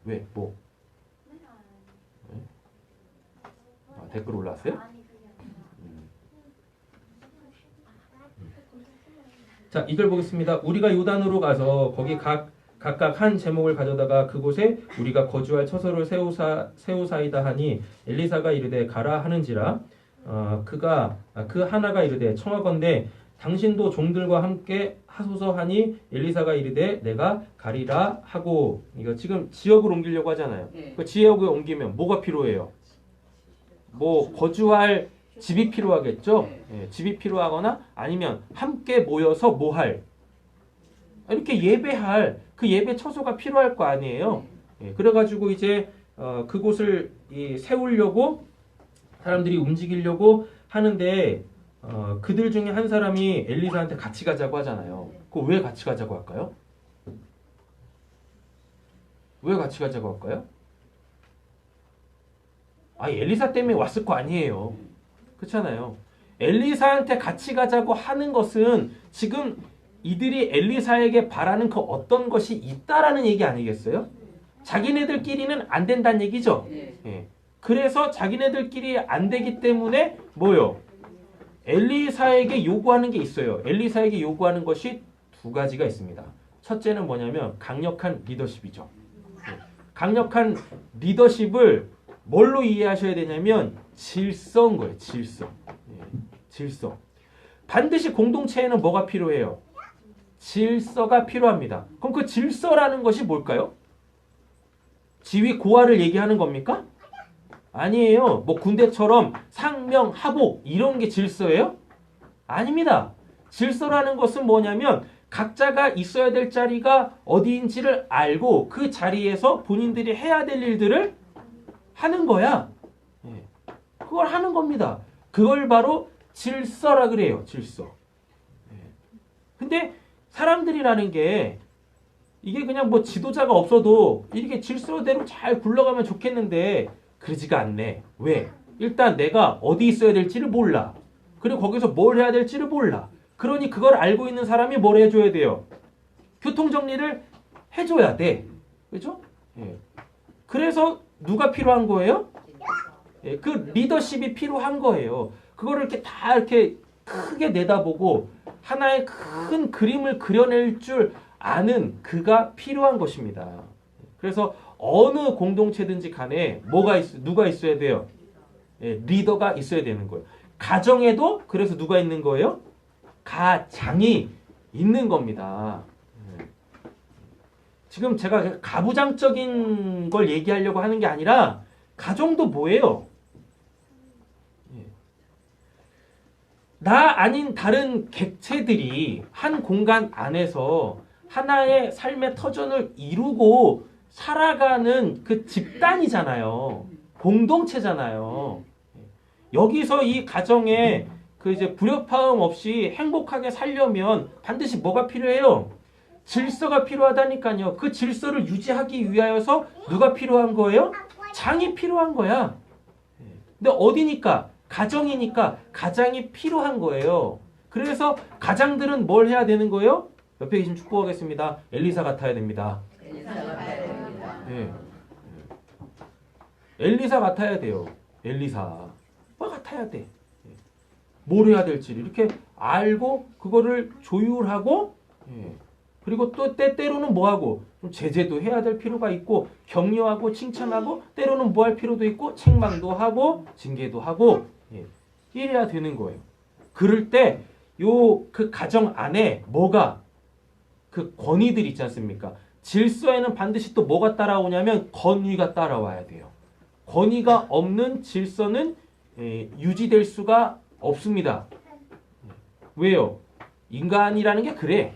왜? 뭐? 댓글 올라왔어요? 자, 2절 보겠습니다. 우리가 요단으로 가서 거기 각각 한 제목을 가져다가 그곳에 우리가 거주할 처소를 세우사이다 하니 엘리사가 이르되 가라 하는지라. 그가 그 하나가 이르되 청하건대 당신도 종들과 함께 하소서 하니 엘리사가 이르되 내가 가리라 하고. 이거 지금 지역을 옮기려고 하잖아요. 그 지역을 옮기면 뭐가 필요해요? 뭐 거주할 집이 필요하겠죠. 집이 필요하거나 아니면 함께 모여서 뭐 할, 이렇게 예배할 그 예배 처소가 필요할 거 아니에요. 그래가지고 이제 그곳을 세우려고 사람들이 움직이려고 하는데 그들 중에 한 사람이 엘리사한테 같이 가자고 하잖아요. 그거 왜 같이 가자고 할까요? 왜 같이 가자고 할까요? 엘리사 때문에 왔을 거 아니에요. 그렇잖아요. 엘리사한테 같이 가자고 하는 것은 지금 이들이 엘리사에게 바라는 그 어떤 것이 있다라는 얘기 아니겠어요? 자기네들끼리는 안 된다는 얘기죠. 그래서 자기네들끼리 안 되기 때문에 뭐요? 엘리사에게 요구하는 게 있어요. 엘리사에게 요구하는 것이 두 가지가 있습니다. 첫째는 뭐냐면 강력한 리더십이죠. 강력한 리더십을 뭘로 이해하셔야 되냐면 질서인 거예요. 질서. 질서. 반드시 공동체에는 뭐가 필요해요? 질서가 필요합니다. 그럼 그 질서라는 것이 뭘까요? 지위 고하를 얘기하는 겁니까? 아니에요. 뭐 군대처럼 상명 하복 이런 게 질서예요? 아닙니다. 질서라는 것은 뭐냐면 각자가 있어야 될 자리가 어디인지를 알고 그 자리에서 본인들이 해야 될 일들을 하는 거야. 그걸 하는 겁니다. 그걸 바로 질서라 그래요. 질서. 근데 사람들이라는 게 이게 그냥 뭐 지도자가 없어도 이렇게 질서대로 잘 굴러가면 좋겠는데 그러지가 않네. 왜? 일단 내가 어디 있어야 될지를 몰라. 그리고 거기서 뭘 해야 될지를 몰라. 그러니 그걸 알고 있는 사람이 뭘 해줘야 돼요? 교통정리를 해줘야 돼. 그죠? 그래서 누가 필요한 거예요? 그 리더십이 필요한 거예요. 그거를 이렇게 다 이렇게 크게 내다보고 하나의 큰 그림을 그려낼 줄 아는 그가 필요한 것입니다. 그래서 어느 공동체든지 간에 누가 있어야 돼요? 리더가 있어야 되는 거예요. 가정에도 그래서 누가 있는 거예요? 가장이 있는 겁니다. 지금 제가 가부장적인 걸 얘기하려고 하는 게 아니라 가정도 뭐예요? 나 아닌 다른 객체들이 한 공간 안에서 하나의 삶의 터전을 이루고 살아가는 그 집단이잖아요. 공동체잖아요. 여기서 이 가정에 그 이제 불협화음 없이 행복하게 살려면 반드시 뭐가 필요해요? 질서가 필요하다니까요. 그 질서를 유지하기 위하여서 누가 필요한 거예요? 장이 필요한 거야. 근데 어디니까? 가정이니까 가장이 필요한 거예요. 그래서 가장들은 뭘 해야 되는 거예요? 옆에 계신 축복하겠습니다. 엘리사 같아야 됩니다. 엘리사 같아야 돼요. 엘리사. 뭐 같아야 돼. 뭘 해야 될지를 이렇게 알고 그거를 조율하고 그리고 또 때로는 뭐하고 좀 제재도 해야 될 필요가 있고 격려하고 칭찬하고 때로는 뭐 할 필요도 있고 책망도 하고 징계도 하고 이래야 되는 거예요. 그럴 때 요 그 가정 안에 뭐가 그 권위들 있지 않습니까? 질서에는 반드시 또 뭐가 따라오냐면 권위가 따라와야 돼요. 권위가 없는 질서는 유지될 수가 없습니다. 왜요? 인간이라는 게 그래.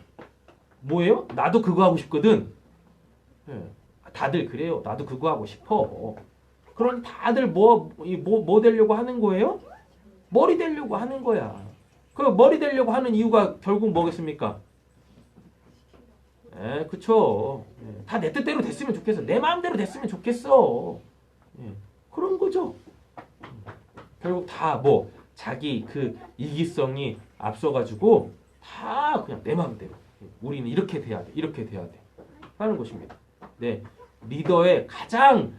뭐예요? 나도 그거 하고 싶거든. 다들 그래요. 나도 그거 하고 싶어. 그럼 다들 뭐 되려고 하는 거예요? 머리 되려고 하는 거야. 그 머리 되려고 하는 이유가 결국 뭐겠습니까? 그쵸. 다 내 뜻대로 됐으면 좋겠어. 내 마음대로 됐으면 좋겠어. 그런 거죠. 결국 다 뭐 자기 그 이기성이 앞서가지고 다 그냥 내 마음대로. 우리는 이렇게 돼야 돼. 이렇게 돼야 돼. 하는 것입니다. 네. 리더의 가장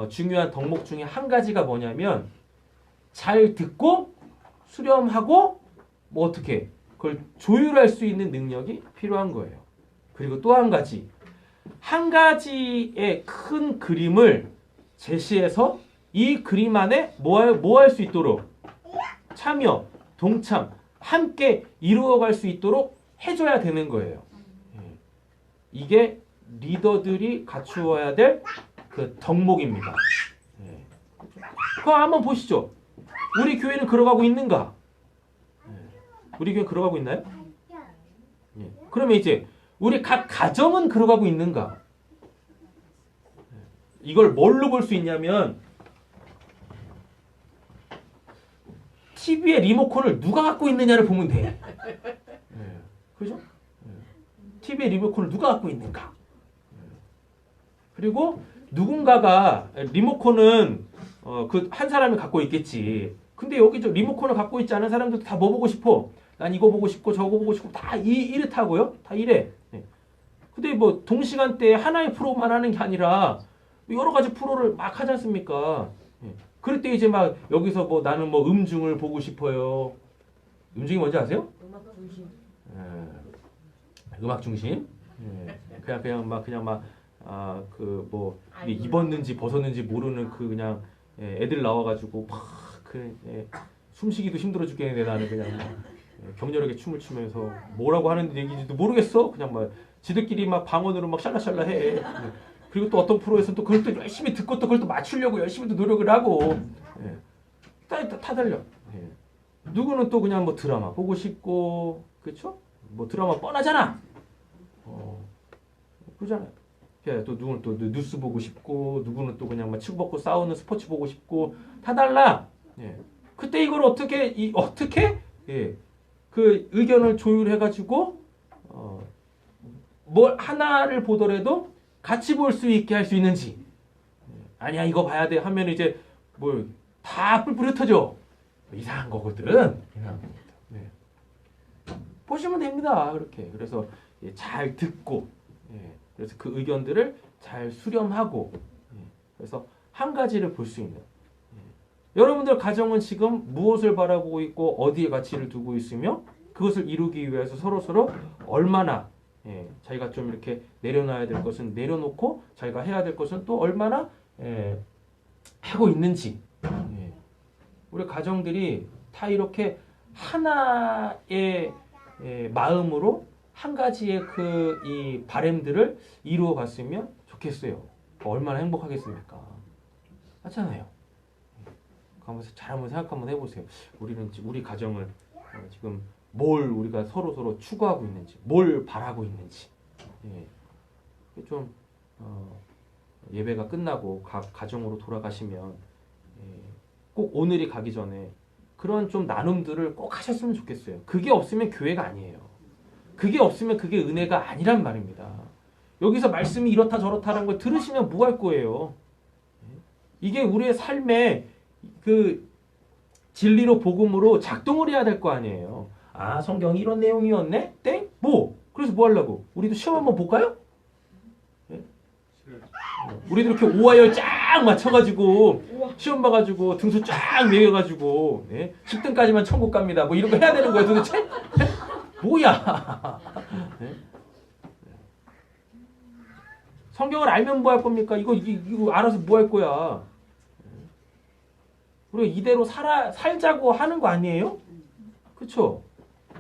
중요한 덕목 중에 한 가지가 뭐냐면 잘 듣고 수렴하고 뭐 어떻게 그걸 조율할 수 있는 능력이 필요한 거예요. 그리고 또 한 가지. 한 가지의 큰 그림을 제시해서 이 그림 안에 뭐 할 수 있도록 참여, 동참, 함께 이루어갈 수 있도록 해줘야 되는 거예요. 이게 리더들이 갖추어야 될 그 덕목입니다. 그거 한번 보시죠. 우리 교회는 그러가고 있는가? 우리 교회 그러가고 있나요? 그러면 이제 우리 각 가정은 그러가고 있는가? 이걸 뭘로 볼 수 있냐면 TV의 리모컨을 누가 갖고 있느냐를 보면 돼. 그죠? TV의 리모컨을 누가 갖고 있는가? 그리고 누군가가 리모컨은 그 한 사람이 갖고 있겠지. 근데 여기 저 리모컨을 갖고 있지 않은 사람들도 다 뭐 보고 싶어? 난 이거 보고 싶고 저거 보고 싶고 다 이렇다고요? 다 이래. 근데 뭐 동시간대에 하나의 프로만 하는 게 아니라 여러 가지 프로를 막 하지 않습니까? 그럴 때 이제 막 여기서 뭐 나는 뭐 음중을 보고 싶어요. 음중이 뭔지 아세요? 음악 중심. 음악 중심. 그냥 막 그 뭐 입었는지 벗었는지 모르는 그 그냥 애들 나와가지고 막 숨쉬기도 힘들어 죽겠는데 나는 그냥 격렬하게 춤을 추면서 뭐라고 하는 얘기인지도 모르겠어. 그냥 막 지들끼리 막 방언으로 막 샬라샬라 해. 그리고 또 어떤 프로에서는 또 그걸 또 열심히 듣고 또 그걸 또 맞추려고 열심히 또 노력을 하고 다 달려. 누구는 또 그냥 뭐 드라마 보고 싶고 그렇죠? 뭐 드라마 뻔하잖아. 그러잖아요. 또 누구는 또 뉴스 보고 싶고 누구는 또 그냥 막 치고받고 싸우는 스포츠 보고 싶고 다 달라. 그때 이걸 어떻게 그 의견을 조율해가지고 뭘 하나를 보더라도 같이 볼 수 있게 할 수 있는지. 아니야 이거 봐야 돼 하면 이제 뭘 다 뿔뿔이 흩어져. 이상한 거거든. 이상한 겁니다. 보시면 됩니다. 그렇게. 그래서 잘 듣고 그래서 그 의견들을 잘 수렴하고 그래서 한 가지를 볼 수 있는. 여러분들 가정은 지금 무엇을 바라보고 있고 어디에 가치를 두고 있으며 그것을 이루기 위해서 서로 얼마나 자기가 좀 이렇게 내려놔야 될 것은 내려놓고 자기가 해야 될 것은 또 얼마나 하고 있는지. 우리 가정들이 다 이렇게 하나의 마음으로 한 가지의 그 이 바램들을 이루어 갔으면 좋겠어요. 얼마나 행복하겠습니까? 맞잖아요. 한번 잘 한번 생각 한번 해보세요. 우리 가정을 지금 뭘 우리가 서로 추구하고 있는지, 뭘 바라고 있는지. 좀 예배가 끝나고 각 가정으로 돌아가시면 꼭 오늘이 가기 전에 그런 좀 나눔들을 꼭 하셨으면 좋겠어요. 그게 없으면 교회가 아니에요. 그게 없으면 그게 은혜가 아니란 말입니다. 여기서 말씀이 이렇다 저렇다는 걸 들으시면 뭐 할 거예요? 이게 우리의 삶의 그 진리로 복음으로 작동을 해야 될 거 아니에요. 아 성경이 이런 내용이었네? 땡? 뭐? 그래서 뭐 하려고? 우리도 시험 한번 볼까요? 우리도 이렇게 오하열 쫙 맞춰가지고 시험 봐가지고 등수 쫙 매겨가지고 10등까지만 천국 갑니다. 뭐 이런 거 해야 되는 거야 도대체? 뭐야? 성경을 알면 뭐 할 겁니까? 이거 알아서 뭐 할 거야? 우리가 이대로 살자고 하는 거 아니에요? 그쵸?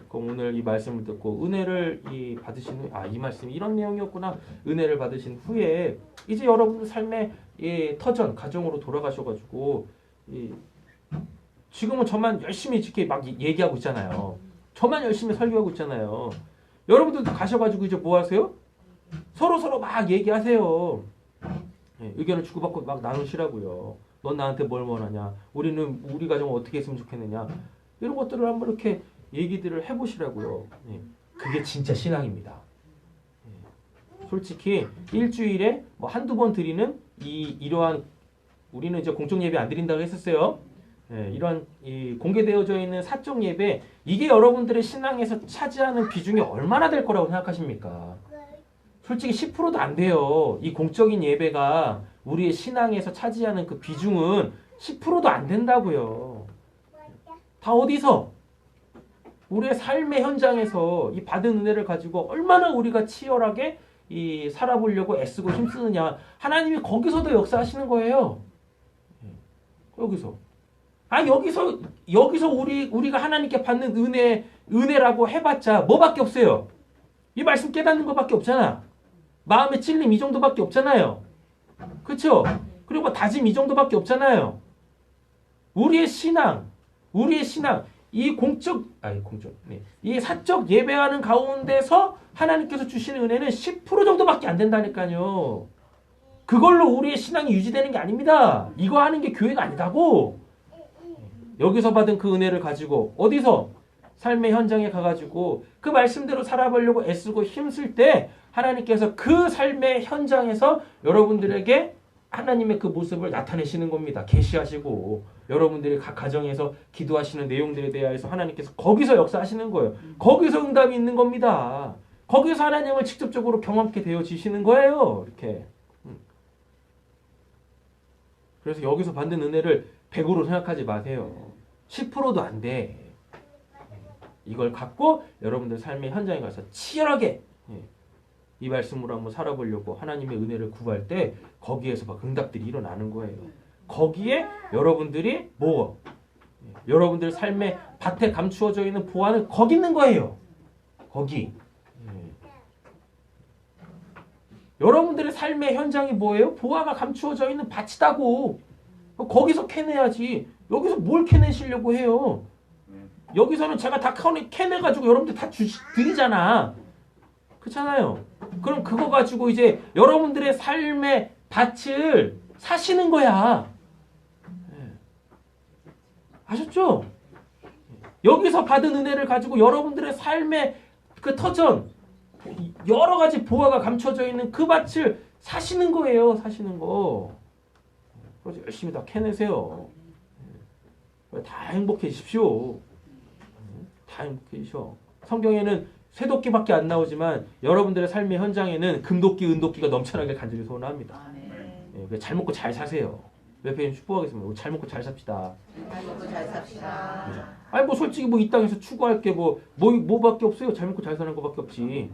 그럼 오늘 이 말씀을 듣고 은혜를 받으신 후에 이 말씀이 이런 내용이었구나. 은혜를 받으신 후에 이제 여러분 삶의 터전 가정으로 돌아가셔가지고 지금은 저만 열심히 이렇게 막 얘기하고 있잖아요. 저만 열심히 설교하고 있잖아요. 여러분들도 가셔가지고 이제 뭐 하세요? 서로 막 얘기하세요. 의견을 주고받고 막 나누시라고요. 넌 나한테 뭘 원하냐? 우리는 우리 가정을 어떻게 했으면 좋겠느냐? 이런 것들을 한번 이렇게 얘기들을 해보시라고요. 그게 진짜 신앙입니다. 솔직히 일주일에 뭐 한두 번 드리는 이러한 우리는 이제 공적 예배 안 드린다고 했었어요. 이런 공개되어져 있는 사적 예배 이게 여러분들의 신앙에서 차지하는 비중이 얼마나 될 거라고 생각하십니까? 솔직히 10%도 안 돼요. 이 공적인 예배가 우리의 신앙에서 차지하는 그 비중은 10%도 안 된다고요. 다 어디서? 우리의 삶의 현장에서 이 받은 은혜를 가지고 얼마나 우리가 치열하게 살아보려고 애쓰고 힘쓰느냐. 하나님이 거기서도 역사하시는 거예요. 여기서. 여기서 우리가 하나님께 받는 은혜라고 해봤자 뭐밖에 없어요. 이 말씀 깨닫는 것밖에 없잖아. 마음의 찔림 이 정도밖에 없잖아요. 그렇죠? 그리고 다짐 이 정도밖에 없잖아요. 우리의 신앙, 이 이 사적 예배하는 가운데서 하나님께서 주시는 은혜는 10% 정도밖에 안 된다니까요. 그걸로 우리의 신앙이 유지되는 게 아닙니다. 이거 하는 게 교회가 아니다고. 여기서 받은 그 은혜를 가지고 어디서? 삶의 현장에 가가지고 그 말씀대로 살아보려고 애쓰고 힘쓸 때 하나님께서 그 삶의 현장에서 여러분들에게 하나님의 그 모습을 나타내시는 겁니다. 계시하시고 여러분들이 각 가정에서 기도하시는 내용들에 대해서 하나님께서 거기서 역사하시는 거예요. 거기서 응답이 있는 겁니다. 거기서 하나님을 직접적으로 경험하게 되어지시는 거예요. 이렇게. 그래서 여기서 받는 은혜를 100으로 생각하지 마세요. 10%도 안 돼. 이걸 갖고 여러분들 삶의 현장에 가서 치열하게 이 말씀으로 한번 살아보려고 하나님의 은혜를 구할 때 거기에서 막 응답들이 일어나는 거예요. 거기에 여러분들이 여러분들 삶의 밭에 감추어져 있는 보화는 거기 있는 거예요. 거기. 여러분들의 삶의 현장이 뭐예요? 보화가 감추어져 있는 밭이다고. 거기서 캐내야지. 여기서 뭘 캐내시려고 해요? 여기서는 제가 다 캐내가지고 여러분들 다 드리잖아. 그렇잖아요. 그럼 그거 가지고 이제 여러분들의 삶의 밭을 사시는 거야. 아셨죠? 여기서 받은 은혜를 가지고 여러분들의 삶의 그 터전, 여러 가지 보화가 감춰져 있는 그 밭을 사시는 거예요. 사시는 거. 그래서 열심히 다 캐내세요. 다 행복해지십시오. 다 행복해지셔. 성경에는 쇠도끼밖에 안 나오지만 여러분들의 삶의 현장에는 금도끼, 은도끼가 넘쳐나게 간절히 소원합니다. 잘 먹고 잘 사세요. 옆에 축복하겠습니다. 잘 먹고 잘 삽시다. 잘 먹고 잘 삽시다. 아니 뭐 솔직히 뭐 이 땅에서 추구할 게 뭐밖에 없어요. 잘 먹고 잘 사는 것밖에 없지.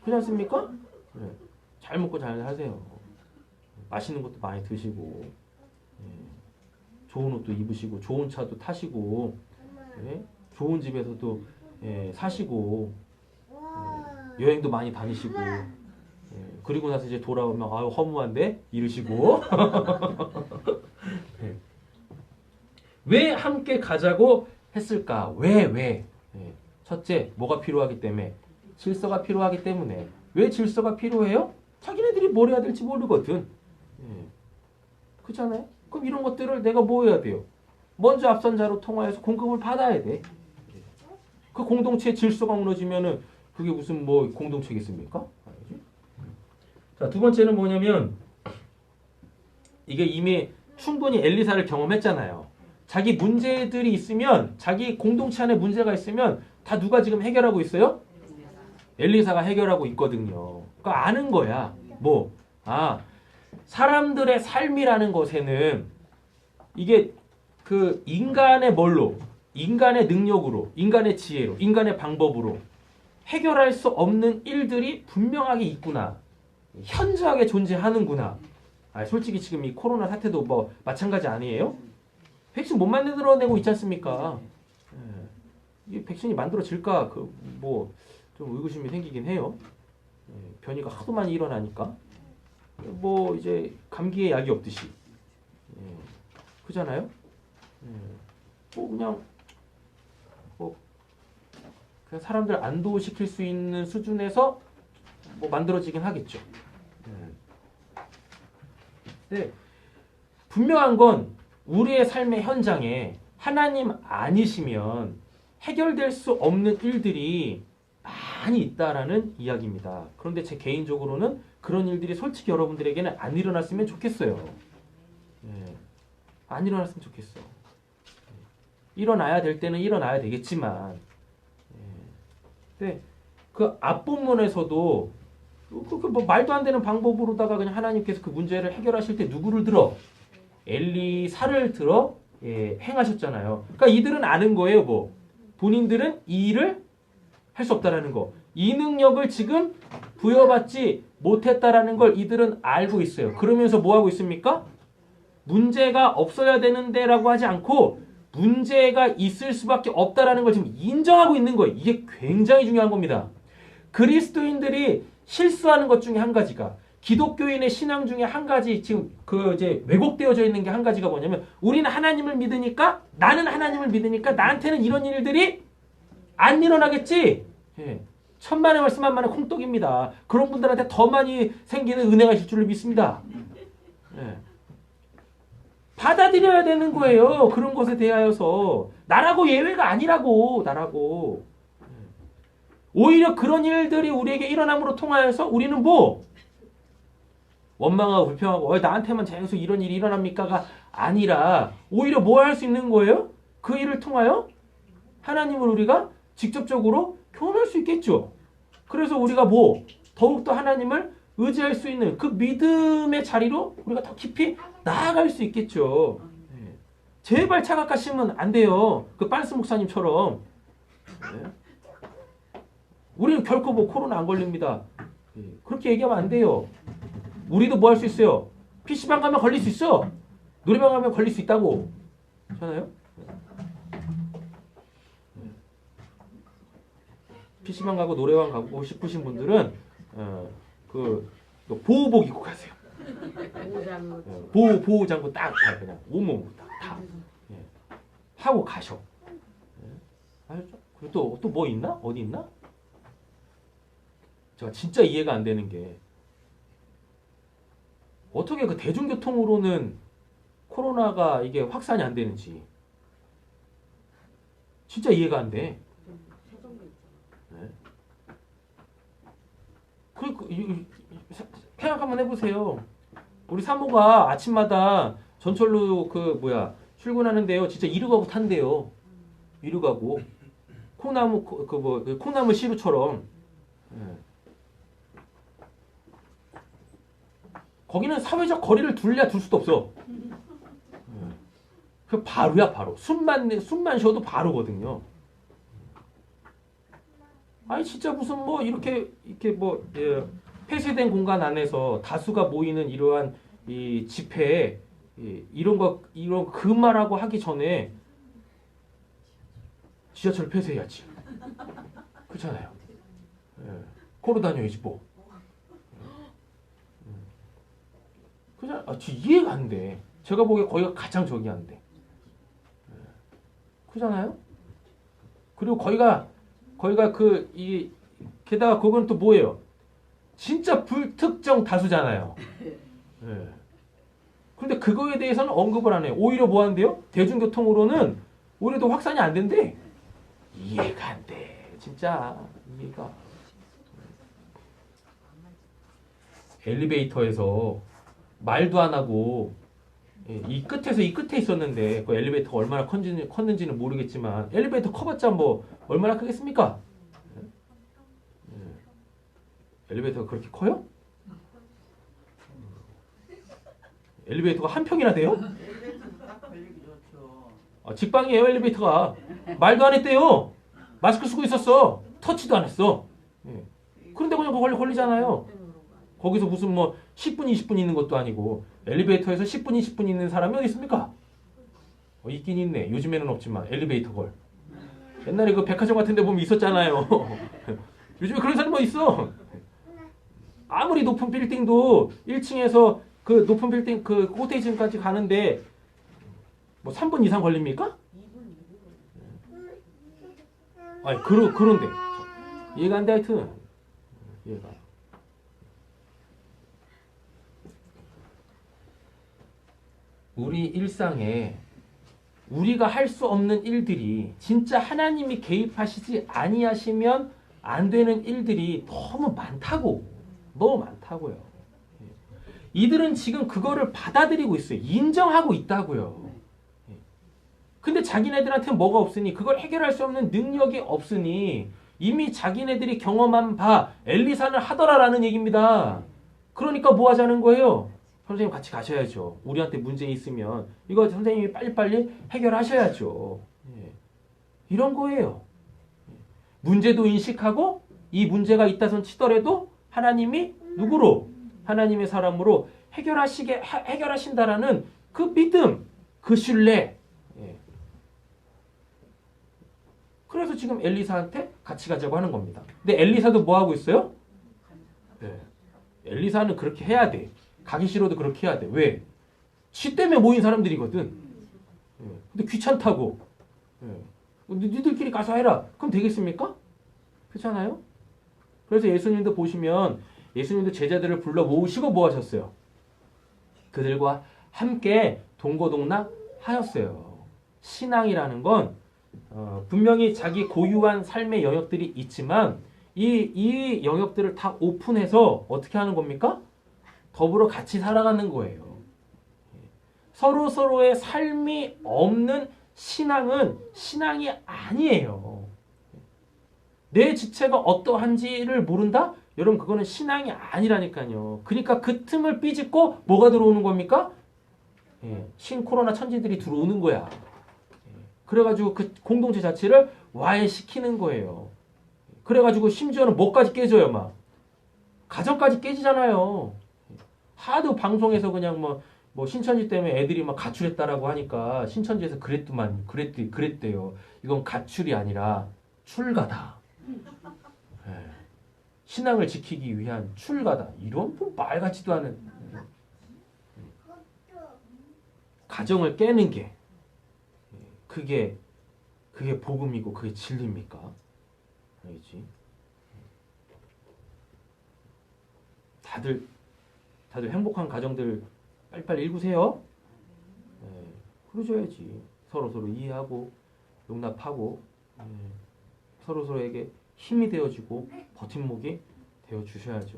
그렇지 않습니까? 네. 잘 먹고 잘 사세요. 맛있는 것도 많이 드시고, 좋은 옷도 입으시고, 좋은 차도 타시고, 좋은 집에서도 사시고, 여행도 많이 다니시고, 그리고 나서 이제 돌아오면 아유 허무한데 이러시고. 왜 함께 가자고 했을까? 왜? 첫째, 뭐가 필요하기 때문에? 질서가 필요하기 때문에. 왜 질서가 필요해요? 자기네들이 뭘 해야 될지 모르거든. 그렇잖아요? 그럼 이런 것들을 내가 뭐 해야 돼요? 먼저 앞선 자로 통하여서 공급을 받아야 돼. 그 공동체의 질서가 무너지면은 그게 무슨 뭐 공동체겠습니까? 자, 두 번째는 뭐냐면 이게 이미 충분히 엘리사를 경험했잖아요. 자기 문제들이 있으면 자기 공동체 안에 문제가 있으면 다 누가 지금 해결하고 있어요? 엘리사가 해결하고 있거든요. 그러니까 아는 거야. 사람들의 삶이라는 것에는 이게 그 인간의 인간의 능력으로, 인간의 지혜로, 인간의 방법으로 해결할 수 없는 일들이 분명하게 있구나. 현저하게 존재하는구나. 솔직히 지금 이 코로나 사태도 뭐 마찬가지 아니에요? 백신 못 만들어내고 있지 않습니까? 이 백신이 만들어질까 그 뭐 좀 의구심이 생기긴 해요. 예, 변이가 하도 많이 일어나니까 뭐 이제 감기에 약이 없듯이 예, 그잖아요. 예, 뭐 그냥 뭐 그냥 사람들 안도시킬 수 있는 수준에서 뭐 만들어지긴 하겠죠. 네, 분명한 건 우리의 삶의 현장에 하나님 아니시면 해결될 수 없는 일들이 많이 있다라는 이야기입니다. 그런데 제 개인적으로는 그런 일들이 솔직히 여러분들에게는 안 일어났으면 좋겠어요. 예, 안 일어났으면 좋겠어. 일어나야 될 때는 일어나야 되겠지만, 네, 그 앞부분에서도 뭐 말도 안 되는 방법으로다가 그냥 하나님께서 그 문제를 해결하실 때 누구를 들어? 엘리사를 들어 행하셨잖아요. 그러니까 이들은 아는 거예요. 뭐 본인들은 이 일을 할 수 없다라는 거. 이 능력을 지금 부여받지 못했다라는 걸 이들은 알고 있어요. 그러면서 뭐 하고 있습니까? 문제가 없어야 되는데라고 하지 않고 문제가 있을 수밖에 없다라는 걸 지금 인정하고 있는 거예요. 이게 굉장히 중요한 겁니다. 그리스도인들이 실수하는 것 중에 한 가지가 기독교인의 신앙 중에 한 가지 지금 그 이제 왜곡되어져 있는 게 한 가지가 뭐냐면 우리는 하나님을 믿으니까 나는 하나님을 믿으니까 나한테는 이런 일들이 안 일어나겠지. 예. 천만의 말씀 한 만의 콩떡입니다. 그런 분들한테 더 많이 생기는 은혜가 있을 줄을 믿습니다. 예. 받아들여야 되는 거예요. 그런 것에 대하여서 나라고 예외가 아니라고 나라고. 오히려 그런 일들이 우리에게 일어남으로 통하여서 우리는 뭐 원망하고 불평하고 왜 나한테만 계속 이런 일이 일어납니까가 아니라 오히려 뭐 할 수 있는 거예요? 그 일을 통하여 하나님을 우리가 직접적으로 경험할 수 있겠죠. 그래서 우리가 뭐 더욱더 하나님을 의지할 수 있는 그 믿음의 자리로 우리가 더 깊이 나아갈 수 있겠죠. 네. 제발 착각하시면 안 돼요. 그 빤스 목사님처럼. 네. 우리는 결코 뭐 코로나 안 걸립니다. 네. 그렇게 얘기하면 안 돼요. 우리도 뭐 할 수 있어요? PC방 가면 걸릴 수 있어. 노래방 가면 걸릴 수 있다고. 그렇잖아요? PC방 가고 노래방 가고 싶으신 분들은 그 보호복 입고 가세요. 보호장구 딱 다 그냥 온몸 다 예. 하고 가셔. 예. 아셨죠? 그리고 또 뭐 있나? 어디 있나? 제가 진짜 이해가 안 되는 게 어떻게 그 대중교통으로는 코로나가 이게 확산이 안 되는지 진짜 이해가 안 돼. 생각 한번 해보세요. 우리 사모가 아침마다 전철로 출근하는데요. 진짜 이루 가고 탄대요. 이루 가고 콩나물 시루처럼. 예. 거기는 사회적 거리를 둘 수도 없어. 예. 그 바로야 바로. 숨만 쉬어도 바로거든요. 아니 진짜 무슨 뭐 이렇게 뭐 폐쇄된 공간 안에서 다수가 모이는 이러한 이 집회에 이런 금하라고 하기 전에 지하철 폐쇄해야지. 그렇잖아요. 예. 걸어 다녀야지 뭐. 그냥 이해가 안 돼. 제가 보기에 거기가 가장 적이 안 돼. 그렇잖아요. 그리고 거기가 게다가 그건 또 뭐예요? 진짜 불특정 다수잖아요. 예. 그런데 그거에 대해서는 언급을 안 해요. 오히려 뭐 한대요? 대중교통으로는 오히려 더 확산이 안 된대. 이해가 안 돼. 진짜 이해가. 엘리베이터에서 말도 안 하고 이 끝에서 이 끝에 있었는데 그 엘리베이터가 얼마나 컸는지는 모르겠지만 엘리베이터 커봤자 뭐 얼마나 크겠습니까? 엘리베이터가 그렇게 커요? 엘리베이터가 한 평이나 돼요? 직방이에요 엘리베이터가. 말도 안 했대요. 마스크 쓰고 있었어. 터치도 안 했어. 그런데 그냥 걸리잖아요. 거기서 무슨 뭐 10분 20분 있는 것도 아니고 엘리베이터에서 10분 20분 있는 사람이 어디 있습니까? 있긴 있네. 요즘에는 없지만 엘리베이터 걸. 옛날에 그 백화점 같은 데 보면 있었잖아요. 요즘에 그런 사람 뭐 있어. 아무리 높은 빌딩도 1층에서 그 높은 빌딩 그 코테이지까지 가는데 뭐 3분 이상 걸립니까? 아니 그런데 이해가 안 돼 하여튼 이해가. 우리 일상에 우리가 할 수 없는 일들이 진짜 하나님이 개입하시지 아니하시면 안 되는 일들이 너무 많다고요. 이들은 지금 그거를 받아들이고 있어요. 인정하고 있다고요. 근데 자기네들한테 뭐가 없으니 그걸 해결할 수 없는 능력이 없으니 이미 자기네들이 경험한 바 엘리사는 하더라라는 얘기입니다. 그러니까 뭐 하자는 거예요? 선생님 같이 가셔야죠. 우리한테 문제 있으면 이거 선생님이 빨리빨리 해결하셔야죠. 이런 거예요. 문제도 인식하고 이 문제가 있다 손 치더라도 하나님이 누구로? 하나님의 사람으로 해결하신다라는 그 믿음, 그 신뢰. 그래서 지금 엘리사한테 같이 가자고 하는 겁니다. 근데 엘리사도 뭐 하고 있어요? 엘리사는 그렇게 해야 돼. 가기 싫어도 그렇게 해야 돼. 왜? 지 때문에 모인 사람들이거든. 근데 귀찮다고. 니들끼리 가서 해라. 그럼 되겠습니까? 그렇잖아요? 그래서 예수님도 보시면 예수님도 제자들을 불러 모으시고 뭐 하셨어요? 그들과 함께 동고동락 하였어요. 신앙이라는 건 분명히 자기 고유한 삶의 영역들이 있지만 이 영역들을 다 오픈해서 어떻게 하는 겁니까? 더불어 같이 살아가는 거예요. 서로서로의 삶이 없는 신앙은 신앙이 아니에요. 내 지체가 어떠한지를 모른다? 여러분 그거는 신앙이 아니라니까요. 그러니까 그 틈을 삐집고 뭐가 들어오는 겁니까? 신코로나 천지들이 들어오는 거야. 그래가지고 그 공동체 자체를 와해시키는 거예요. 그래가지고 심지어는 뭐까지 깨져요, 막. 가정까지 깨지잖아요. 하도 방송에서 그냥 뭐 신천지 때문에 애들이 막 가출했다라고 하니까 신천지에서 그랬대요. 이건 가출이 아니라 출가다. 신앙을 지키기 위한 출가다. 이런 말 같지도 않은 가정을 깨는 게 그게 복음이고 그게 진리입니까? 알겠지? 다들 행복한 가정들 빨리빨리 읽으세요. 그러셔야지. 서로서로 이해하고 용납하고 서로서로에게 힘이 되어주고 버팀목이 되어주셔야죠.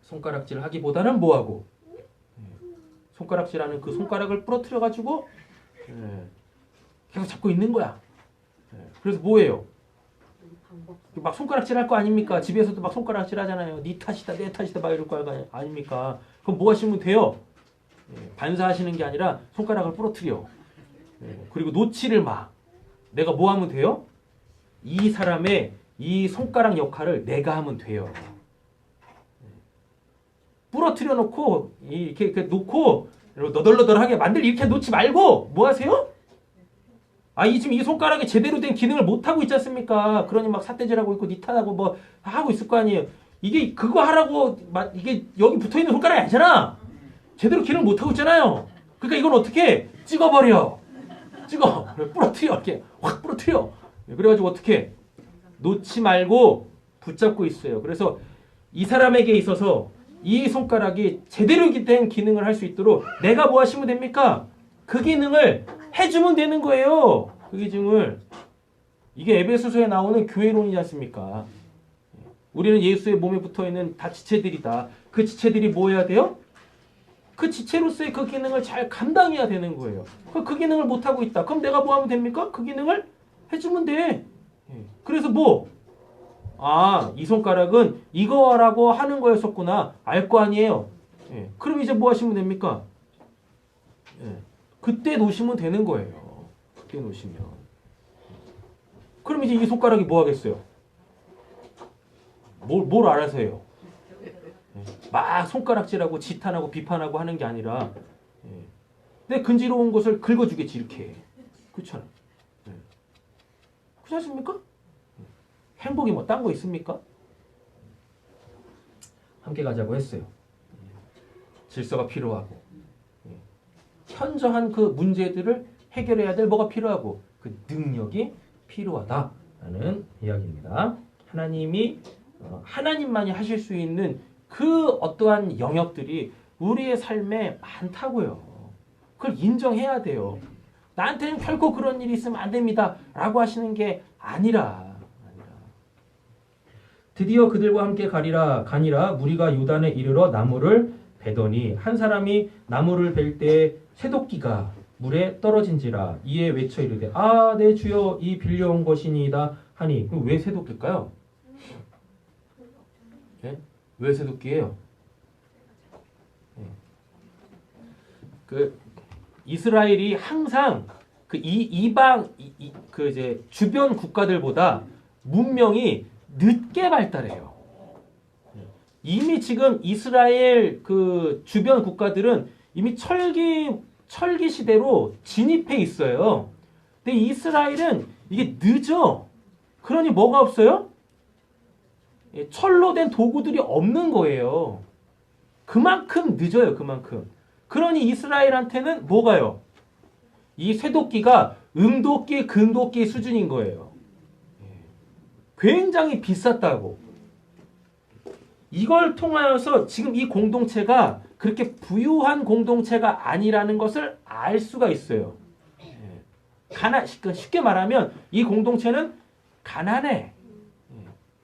손가락질 하기보다는 뭐하고? 손가락질하는 그 손가락을 부러뜨려가지고 계속 잡고 있는 거야. 그래서 뭐예요? 막 손가락질 할 거 아닙니까? 집에서도 막 손가락질 하잖아요. 네 탓이다, 내 탓이다 막 이럴 거 아닙니까? 그럼 뭐 하시면 돼요? 반사하시는 게 아니라 손가락을 부러뜨려. 그리고 놓지를 마. 내가 뭐 하면 돼요? 이 사람의 이 손가락 역할을 내가 하면 돼요. 부러뜨려 놓고 이렇게 놓고 너덜너덜하게 이렇게 놓지 말고 뭐 하세요? 지금 이 손가락이 제대로 된 기능을 못 하고 있지 않습니까? 그러니 막 삿대질하고 있고 니탄하고 뭐 하고 있을 거 아니에요. 이게 그거 하라고 이게 여기 붙어 있는 손가락이 아니잖아. 제대로 기능을 못 하고 있잖아요. 그러니까 이건 어떻게 찍어버려. 부러뜨려 이렇게 확 부러뜨려. 그래가지고 어떻게 놓지 말고 붙잡고 있어요. 그래서 이 사람에게 있어서 이 손가락이 제대로 된 기능을 할 수 있도록 내가 뭐 하시면 됩니까? 그 기능을 해주면 되는 거예요. 그 기능을. 이게 에베소서에 나오는 교회론이지 않습니까? 우리는 예수의 몸에 붙어있는 다 지체들이다. 그 지체들이 뭐 해야 돼요? 그 지체로서의 그 기능을 잘 감당해야 되는 거예요. 그 기능을 못하고 있다. 그럼 내가 뭐 하면 됩니까? 그 기능을 해주면 돼. 그래서 뭐? 이 손가락은 이거라고 하는 거였었구나. 알 거 아니에요. 그럼 이제 뭐 하시면 됩니까? 그때 놓으시면 되는 거예요. 그때 놓으시면. 그럼 이제 이 손가락이 뭐 하겠어요? 뭘 알아서 해요? 막 손가락질하고 지탄하고 비판하고 하는 게 아니라 내 근지러운 곳을 긁어주겠지 이렇게. 그렇잖아요. 네. 그렇지 않습니까? 행복이 뭐 딴 거 있습니까? 함께 가자고 했어요. 질서가 필요하고 현저한 그 문제들을 해결해야 될 뭐가 필요하고 그 능력이 필요하다라는 이야기입니다. 하나님이 하나님만이 하실 수 있는 그 어떠한 영역들이 우리의 삶에 많다고요. 그걸 인정해야 돼요. 나한테는 결코 그런 일이 있으면 안 됩니다. 라고 하시는 게 아니라 드디어 그들과 함께 가니라 무리가 요단에 이르러 나무를 베더니 한 사람이 나무를 벨 때에 쇠도끼가 물에 떨어진지라 이에 외쳐 이르되 아 내 주여 이 빌려온 것이니이다 하니 그럼 왜 쇠도끼일까요? 네? 왜 쇠도끼예요? 네. 그 이스라엘이 항상 그 그 이제 주변 국가들보다 문명이 늦게 발달해요. 이미 지금 이스라엘 그 주변 국가들은 이미 철기 시대로 진입해 있어요. 근데 이스라엘은 이게 늦어. 그러니 뭐가 없어요? 철로 된 도구들이 없는 거예요. 그만큼 늦어요. 그만큼. 그러니 이스라엘한테는 뭐가요? 이 쇠도끼가 음도끼, 금도끼 수준인 거예요. 굉장히 비쌌다고. 이걸 통하여서 지금 이 공동체가 그렇게 부유한 공동체가 아니라는 것을 알 수가 있어요. 쉽게 말하면 이 공동체는 가난해.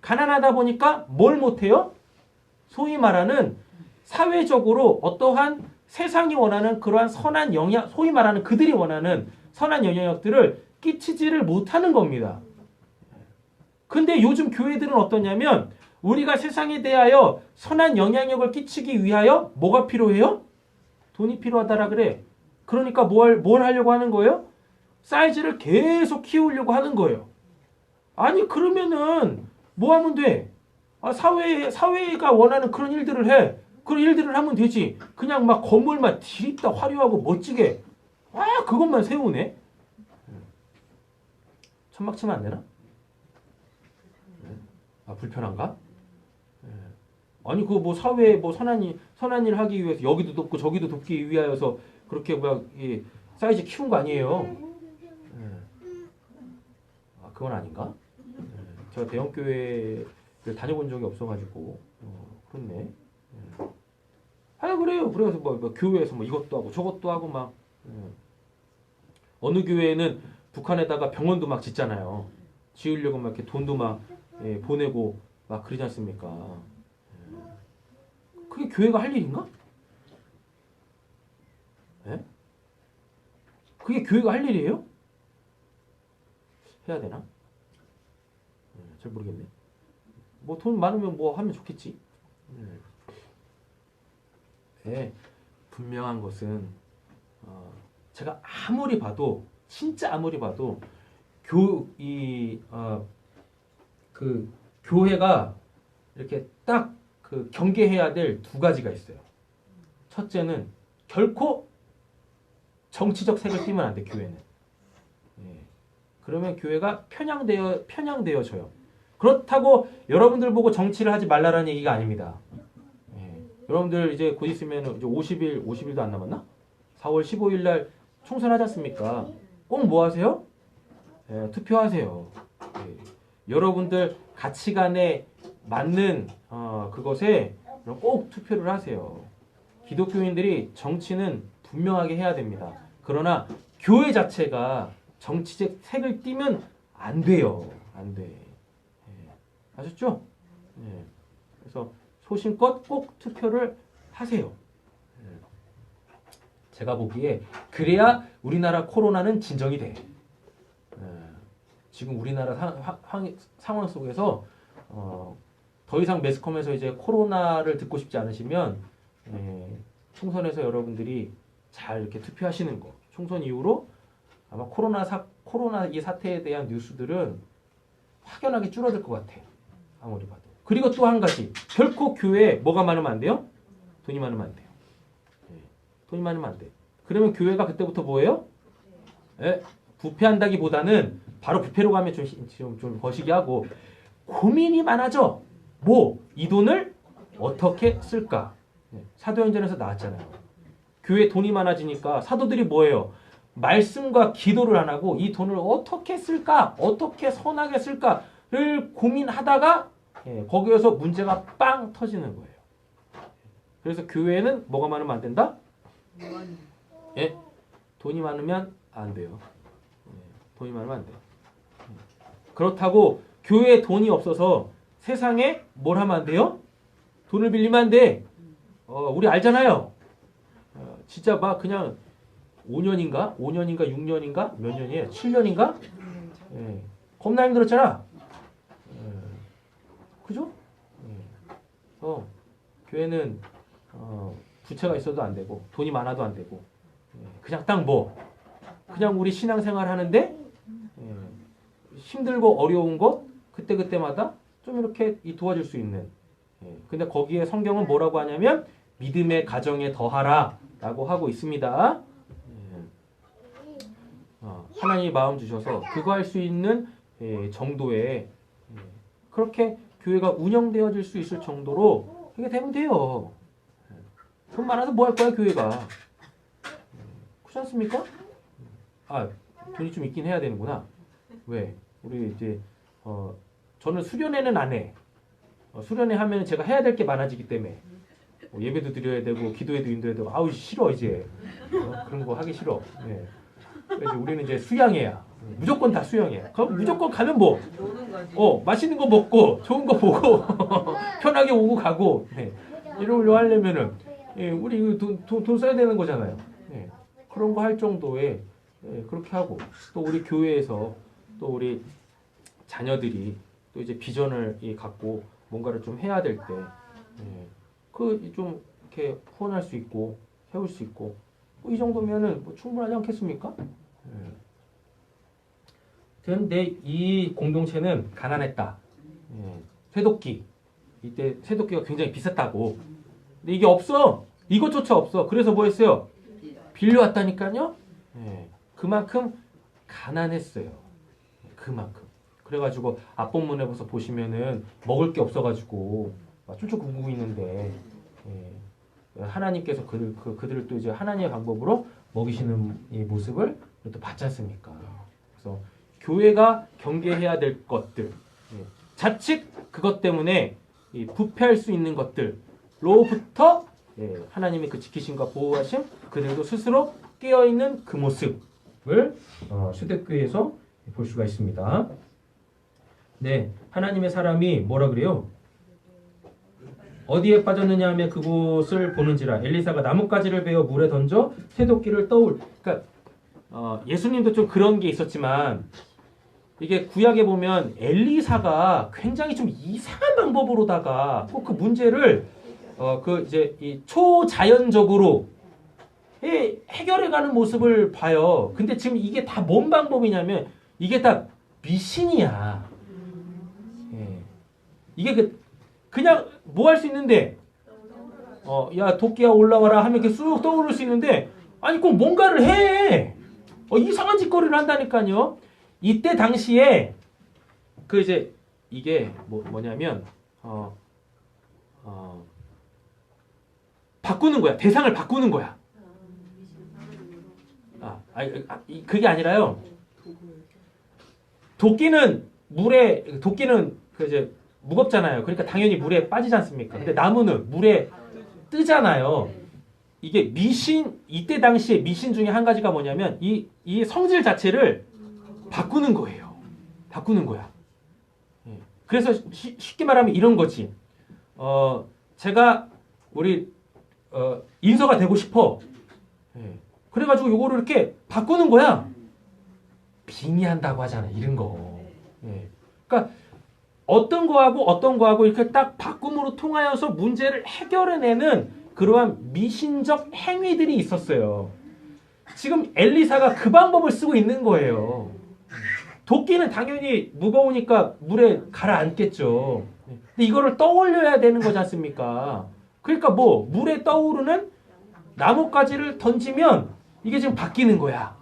가난하다 보니까 뭘 못해요? 소위 말하는 사회적으로 어떠한 세상이 원하는 그러한 선한 영향, 소위 말하는 그들이 원하는 선한 영향력들을 끼치지를 못하는 겁니다. 근데 요즘 교회들은 어떠냐면 우리가 세상에 대하여 선한 영향력을 끼치기 위하여 뭐가 필요해요? 돈이 필요하다라 그래. 그러니까 뭘 하려고 하는 거예요? 사이즈를 계속 키우려고 하는 거예요. 아니 그러면은 뭐 하면 돼? 사회가 원하는 그런 일들을 해. 그런 일들을 하면 되지. 그냥 막 건물만 디립다 화려하고 멋지게 그것만 세우네. 천막 치면 안 되나? 불편한가? 아니 그 뭐 사회에 뭐 선한 일 하기 위해서 여기도 돕고 저기도 돕기 위하여서 그렇게 이 사이즈 키운 거 아니에요? 그건 아닌가? 제가 대형 교회를 다녀본 적이 없어가지고 그렇네. 그래요. 그래서 뭐 교회에서 뭐 이것도 하고 저것도 하고 막 어느 교회는 북한에다가 병원도 막 짓잖아요. 지으려고 막 이렇게 돈도 막 보내고 막 그러지 않습니까? 그게 교회가 할 일인가? 그게 교회가 할 일이에요? 해야 되나? 잘 모르겠네. 뭐 돈 많으면 뭐 하면 좋겠지. 분명한 것은 제가 아무리 봐도 진짜 아무리 봐도 그 교회가 이렇게 딱 그 경계해야 될 두 가지가 있어요. 첫째는 결코 정치적 색을 띠면 안 돼, 교회는. 그러면 교회가 편향되어져요. 그렇다고 여러분들 보고 정치를 하지 말라라는 얘기가 아닙니다. 여러분들 이제 곧 있으면 이제 50일도 안 남았나? 4월 15일 날 총선하지 않습니까? 꼭 뭐 하세요? 투표하세요. 여러분들 가치관에 맞는 그것에 꼭 투표를 하세요. 기독교인들이 정치는 분명하게 해야 됩니다. 그러나 교회 자체가 정치적 색을 띠면 안 돼요. 안 돼. 아셨죠? 그래서 소신껏 꼭 투표를 하세요. 제가 보기에 그래야 우리나라 코로나는 진정이 돼. 지금 우리나라 상황 속에서 더 이상 매스컴에서 이제 코로나를 듣고 싶지 않으시면 총선에서 여러분들이 잘 이렇게 투표하시는 거. 총선 이후로 아마 코로나 이 사태에 대한 뉴스들은 확연하게 줄어들 것 같아요. 아무리 봐도. 그리고 또 한 가지. 결코 교회에 뭐가 많으면 안 돼요? 돈이 많으면 안 돼요. 돈이 많으면 안 돼. 그러면 교회가 그때부터 뭐예요? 예, 부패한다기보다는 바로 부패로 가면 좀 거시기 하고 고민이 많아져. 뭐? 이 돈을 어떻게 쓸까? 사도행전에서 나왔잖아요. 교회 돈이 많아지니까 사도들이 뭐예요? 말씀과 기도를 안 하고 이 돈을 어떻게 쓸까? 어떻게 선하게 쓸까를 고민하다가 거기에서 문제가 빵 터지는 거예요. 그래서 교회는 뭐가 많으면 안 된다? 예? 돈이 많으면 안 돼요. 돈이 많으면 안 돼요. 그렇다고 교회에 돈이 없어서 세상에 뭘 하면 안 돼요? 돈을 빌리면 안 돼. 우리 알잖아요. 진짜 막 그냥 5년인가? 6년인가? 몇 년이에요? 7년인가? 예. 겁나 힘들었잖아. 그죠? 교회는 부채가 있어도 안 되고 돈이 많아도 안 되고 그냥 딱 뭐 그냥 우리 신앙생활 하는데 힘들고 어려운 것 그때마다 좀 이렇게 도와줄 수 있는 근데 거기에 성경은 뭐라고 하냐면 믿음의 가정에 더하라 라고 하고 있습니다. 하나님이 마음 주셔서 그거 할 수 있는 정도의 그렇게 교회가 운영되어질 수 있을 정도로 그게 되면 돼요. 돈 많아서 뭐 할 거야 교회가. 그렇지 않습니까? 돈이 좀 있긴 해야 되는구나. 왜? 우리 이제 저는 수련회는 안 해. 수련회 하면 제가 해야 될 게 많아지기 때문에 예배도 드려야 되고 기도회도 인도해야 되고 아우 싫어 이제 그런 거 하기 싫어. 네. 그래서 우리는 이제 수양회야. 무조건 다 수양회. 그럼 무조건 가면 뭐? 맛있는 거 먹고 좋은 거 보고 편하게 오고 가고 이러려 하려면은 우리 돈 써야 되는 거잖아요. 그런 거 할 정도의 그렇게 하고 또 우리 교회에서 또 우리 자녀들이 또 이제 비전을 갖고 뭔가를 좀 해야 될 때 그 좀 이렇게 후원할 수 있고 세울 수 있고 이 정도면은 뭐 충분하지 않겠습니까? 그런데 이 공동체는 가난했다. 쇠도끼 이때 쇠도끼가 굉장히 비쌌다고. 근데 이게 없어. 이것조차 없어. 그래서 뭐 했어요? 빌려왔다니까요. 그만큼 가난했어요. 그만큼. 그래가지고 앞본문에 보시면은 먹을 게 없어가지고 쫄쫄 굶고 있는데 하나님께서 그들을 또 이제 하나님의 방법으로 먹이시는 이 모습을 또 봤지 않습니까? 그래서 교회가 경계해야 될 것들, 자칫 그것 때문에 부패할 수 있는 것들로부터 하나님의 그 지키심과 보호하심, 그들도 스스로 깨어있는 그 모습을 초대교회에서 볼 수가 있습니다. 네, 하나님의 사람이 뭐라 그래요? 어디에 빠졌느냐 하면 그곳을 보는지라. 엘리사가 나뭇가지를 베어 물에 던져 쇠도끼를 그러니까 예수님도 좀 그런 게 있었지만 이게 구약에 보면 엘리사가 굉장히 좀 이상한 방법으로다가 꼭 그 문제를 그 이제 이 초자연적으로 해결해가는 모습을 봐요. 근데 지금 이게 다 뭔 방법이냐면 이게 다 미신이야. 이게 그냥 뭐 할 수 있는데 야 도끼야 올라와라 하면 이렇게 쑥 떠오를 수 있는데 아니 꼭 뭔가를 해. 이상한 짓거리를 한다니까요. 이때 당시에 그 이제 이게 뭐냐면 바꾸는 거야. 대상을 바꾸는 거야. 그게 아니라요. 도끼는 그 이제 무겁잖아요. 그러니까 당연히 물에 빠지지 않습니까? 근데 나무는 물에 뜨잖아요. 이게 이때 당시에 미신 중에 한 가지가 뭐냐면 이 성질 자체를 바꾸는 거예요. 바꾸는 거야. 그래서 쉽게 말하면 이런 거지. 제가 우리 인서가 되고 싶어. 그래가지고 요거를 이렇게 바꾸는 거야. 빙의한다고 하잖아. 이런 거. 그러니까 어떤 거하고 이렇게 딱 바꿈으로 통하여서 문제를 해결해내는 그러한 미신적 행위들이 있었어요. 지금 엘리사가 그 방법을 쓰고 있는 거예요. 도끼는 당연히 무거우니까 물에 가라앉겠죠. 근데 이거를 떠올려야 되는 거지 않습니까? 그러니까 물에 떠오르는 나뭇가지를 던지면 이게 지금 바뀌는 거야.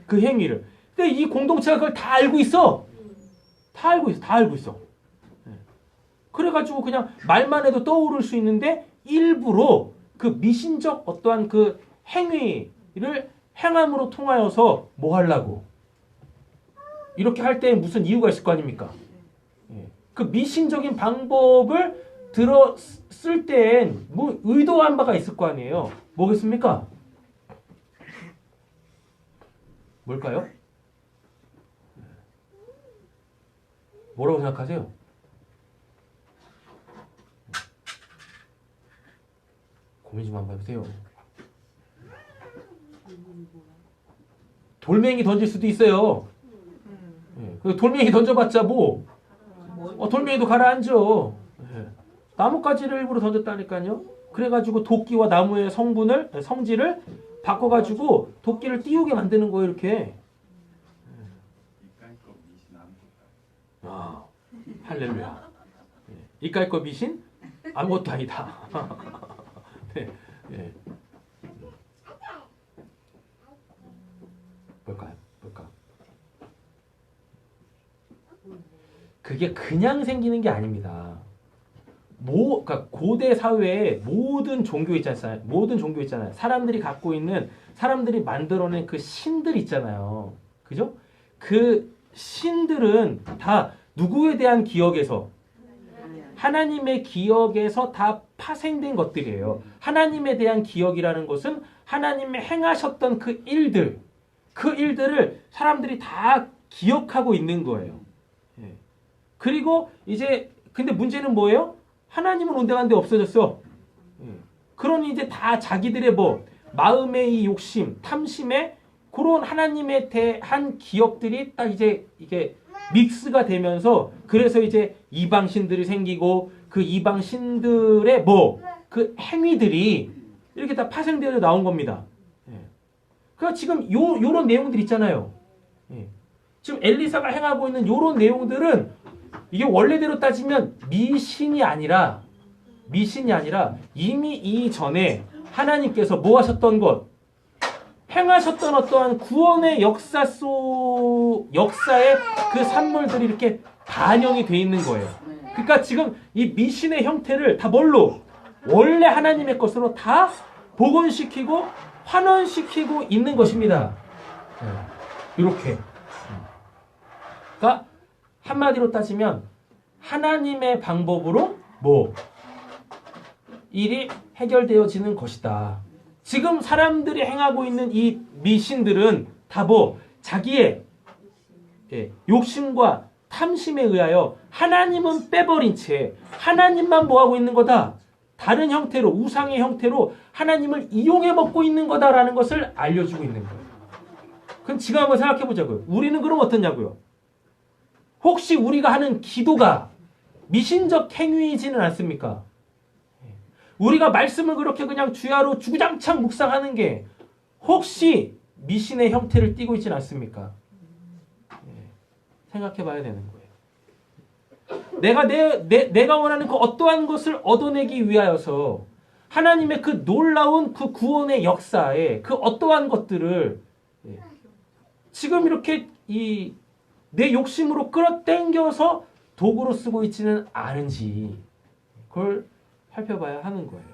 그 행위를. 근데 이 공동체가 그걸 다 알고 있어. 다 알고 있어. 다 알고 있어. 그래가지고 그냥 말만 해도 떠오를 수 있는데 일부러 그 미신적 어떠한 그 행위를 행함으로 통하여서 뭐 하려고? 이렇게 할 때 무슨 이유가 있을 거 아닙니까? 그 미신적인 방법을 쓸 땐 뭐 의도한 바가 있을 거 아니에요. 뭐겠습니까? 뭘까요? 뭐라고 생각하세요? 고민 좀 한번 해보세요. 돌멩이 던질 수도 있어요. 그 돌멩이 던져봤자 뭐 돌멩이도 가라앉아. 나뭇가지를 일부러 던졌다니까요. 그래가지고 도끼와 나무의 성질을 바꿔가지고 도끼를 띄우게 만드는 거예요. 이렇게. 아, 할렐루야. 이까이 거 미신 아무것도 아니다. 네, 네. 뭘까? 그게 그냥 생기는 게 아닙니다. 그러니까 고대 사회에 모든 종교 있잖아요. 사람들이 갖고 있는, 사람들이 만들어낸 그 신들 있잖아요. 그죠? 그 신들은 다 누구에 대한 기억에서, 하나님의 기억에서 다 파생된 것들이에요. 하나님에 대한 기억이라는 것은 하나님이 행하셨던 그 일들을 사람들이 다 기억하고 있는 거예요. 그리고 이제 근데 문제는 뭐예요? 하나님은 온데간데 없어졌어. 그러니 이제 다 자기들의 마음의 이 욕심, 탐심에 그런 하나님에 대한 기억들이 딱 이제 이게 믹스가 되면서 그래서 이제 이방 신들이 생기고 그 이방 신들의 그 행위들이 이렇게 다 파생되어 나온 겁니다. 그러니까 지금 요런 내용들 있잖아요. 지금 엘리사가 행하고 있는 요런 내용들은 이게 원래대로 따지면 미신이 아니라 이미 이전에 하나님께서 뭐 하셨던 것, 행하셨던 어떠한 구원의 역사의 그 산물들이 이렇게 반영이 돼 있는 거예요. 그러니까 지금 이 미신의 형태를 다 뭘로? 원래 하나님의 것으로 다 복원시키고 환원시키고 있는 것입니다. 이렇게. 그러니까 한마디로 따지면 하나님의 방법으로 일이 해결되어지는 것이다. 지금 사람들이 행하고 있는 이 미신들은 다 자기의 욕심과 탐심에 의하여 하나님은 빼버린 채 하나님만 뭐하고 있는 거다? 다른 형태로, 우상의 형태로 하나님을 이용해 먹고 있는 거다라는 것을 알려주고 있는 거예요. 그럼 지금 한번 생각해 보자고요. 우리는 그럼 어떻냐고요? 혹시 우리가 하는 기도가 미신적 행위이지는 않습니까? 우리가 말씀을 그렇게 그냥 주야로 주구장창 묵상하는 게 혹시 미신의 형태를 띠고 있지는 않습니까? 생각해 봐야 되는 거예요. 내가 원하는 그 어떠한 것을 얻어내기 위하여서 하나님의 그 놀라운 그 구원의 역사에 그 어떠한 것들을 지금 이렇게 내 욕심으로 끌어당겨서 도구로 쓰고 있지는 않은지 그걸 살펴봐야 하는 거예요.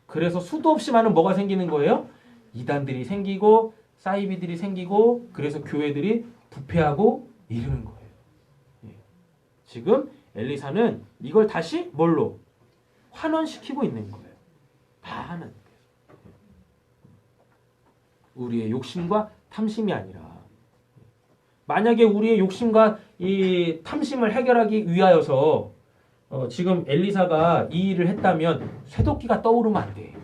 그래서 수도 없이 많은 뭐가 생기는 거예요? 이단들이 생기고 사이비들이 생기고 그래서 교회들이 부패하고 이러는 거예요. 지금 엘리사는 이걸 다시 뭘로? 환원시키고 있는 거예요. 다 하나님께서. 우리의 욕심과 탐심이 아니라 만약에 우리의 욕심과 이 탐심을 해결하기 위하여서 지금 엘리사가 이 일을 했다면 쇠도끼가 떠오르면 안 돼.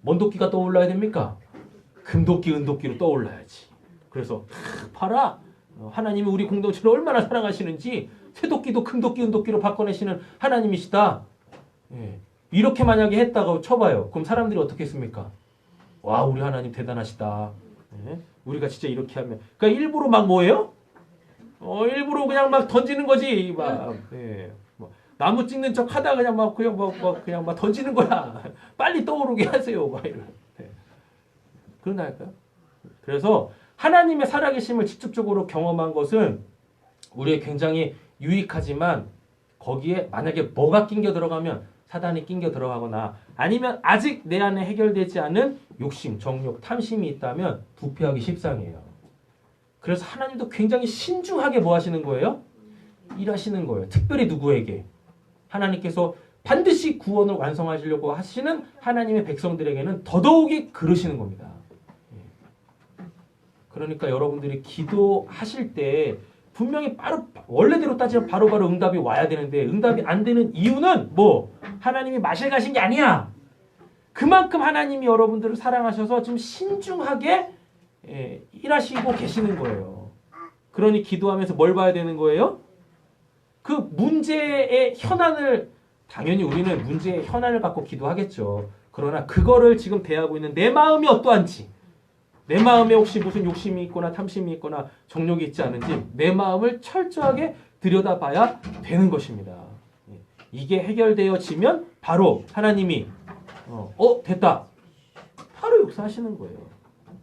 뭔 도끼가 떠올라야 됩니까? 금도끼, 은도끼로 떠올라야지. 그래서 봐라. 하나님이 우리 공동체를 얼마나 사랑하시는지 쇠도끼도 금도끼, 은도끼로 바꿔내시는 하나님이시다. 이렇게 만약에 했다고 쳐봐요. 그럼 사람들이 어떻게 했습니까? 와, 우리 하나님 대단하시다. 우리가 진짜 이렇게 하면. 그러니까 일부러 막 뭐예요? 일부러 그냥 막 던지는 거지. 막, 나무 찍는 척 하다 그냥 막 던지는 거야. 빨리 떠오르게 하세요. 막 이런. 그런다니까요. 그래서 하나님의 살아계심을 직접적으로 경험한 것은 우리의 굉장히 유익하지만 거기에 만약에 뭐가 낑겨 들어가면 사단이 낑겨 들어가거나 아니면 아직 내 안에 해결되지 않은 욕심, 정욕, 탐심이 있다면 부패하기 십상이에요. 그래서 하나님도 굉장히 신중하게 뭐 하시는 거예요? 일하시는 거예요. 특별히 누구에게? 하나님께서 반드시 구원을 완성하시려고 하시는 하나님의 백성들에게는 더더욱이 그러시는 겁니다. 그러니까 여러분들이 기도하실 때 분명히 바로 원래대로 따지면 바로바로 응답이 와야 되는데 응답이 안 되는 이유는 뭐? 하나님이 마실 가신 게 아니야. 그만큼 하나님이 여러분들을 사랑하셔서 좀 신중하게 일하시고 계시는 거예요. 그러니 기도하면서 뭘 봐야 되는 거예요? 그 문제의 현안을 당연히 우리는 문제의 현안을 갖고 기도하겠죠. 그러나 그거를 지금 대하고 있는 내 마음이 어떠한지 내 마음에 혹시 무슨 욕심이 있거나 탐심이 있거나 정욕이 있지 않은지 내 마음을 철저하게 들여다봐야 되는 것입니다. 이게 해결되어지면 바로 하나님이 됐다. 바로 역사하시는 거예요.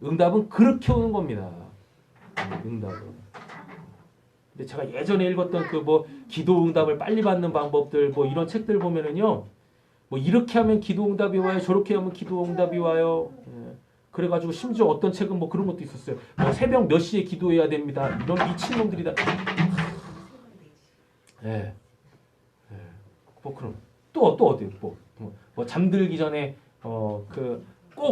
응답은 그렇게 오는 겁니다. 응답은. 근데 제가 예전에 읽었던 그 뭐 기도 응답을 빨리 받는 방법들 뭐 이런 책들 보면은요. 뭐 이렇게 하면 기도 응답이 와요. 저렇게 하면 기도 응답이 와요. 그래가지고 심지어 어떤 책은 뭐 그런 것도 있었어요. 뭐 새벽 몇 시에 기도해야 됩니다. 이런 미친놈들이다. 뭐 그럼 또 어디 뭐 잠들기 전에 꼭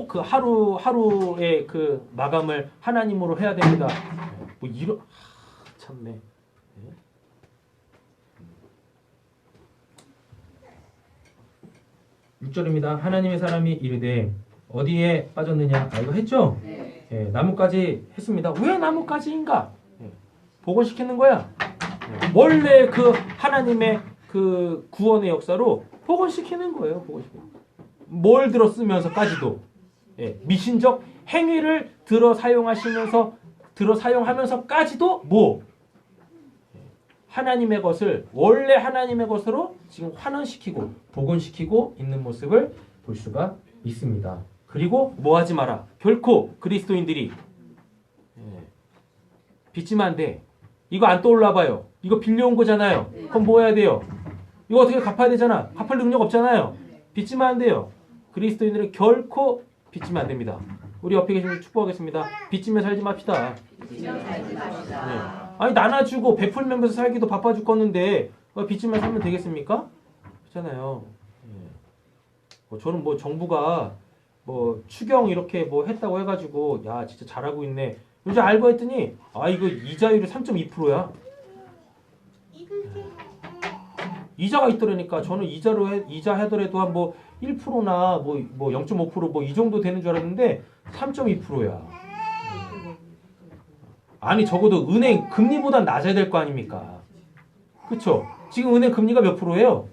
그 하루의 그 마감을 하나님으로 해야 됩니다. 뭐 이런 참네. 6절입니다. 하나님의 사람이 이르되 어디에 빠졌느냐? 이거 했죠? 네. 나뭇가지 했습니다. 왜 나뭇가지인가? 복원시키는 거야. 원래 그 하나님의 그 구원의 역사로 복원시키는 거예요. 뭘 들어 쓰면서까지도 미신적 행위를 들어 사용하면서까지도 뭐 하나님의 것을 원래 하나님의 것으로 지금 환원시키고 복원시키고 있는 모습을 볼 수가 있습니다. 그리고 뭐 하지 마라. 결코 그리스도인들이 빚지면 안 돼. 이거 안 떠올라 봐요. 이거 빌려온 거잖아요. 그럼 뭐 해야 돼요? 이거 어떻게 갚아야 되잖아. 갚을 능력 없잖아요. 빚지면 안 돼요. 그리스도인들은 결코 빚지면 안 됩니다. 우리 옆에 계신 분 축복하겠습니다. 빚지면 살지 맙시다. 아니 나눠주고 베풀면서 살기도 바빠 죽겠는데 빚지면 살면 되겠습니까? 그렇잖아요. 저는 뭐 정부가 뭐 추경 이렇게 뭐 했다고 해가지고 야 진짜 잘하고 있네. 요즘 알고 했더니 이거 이자율이 3.2%야. 이자가 있더라니까. 저는 이자 하더라도 한 뭐 1%나 뭐 0.5% 뭐 이 정도 되는 줄 알았는데 3.2%야. 아니 적어도 은행 금리보다 낮아야 될 거 아닙니까? 그쵸? 지금 은행 금리가 몇 프로예요?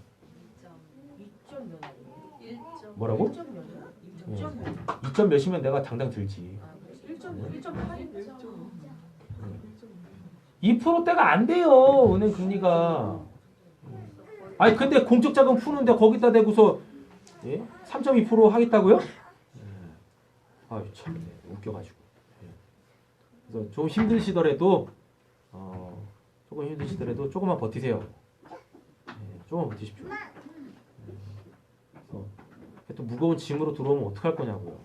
뭐라고? 2점 몇이면 내가 당장 들지. 2%대가 안 돼요. 은행 금리가. 아니 근데 공적자금 푸는데 거기다 대고서 3.2% 하겠다고요? 아유 참 웃겨가지고. 그래서 좀 힘드시더라도 조금만 버티세요. 조금만 버티십시오. 또 무거운 짐으로 들어오면 어떡할 거냐고요.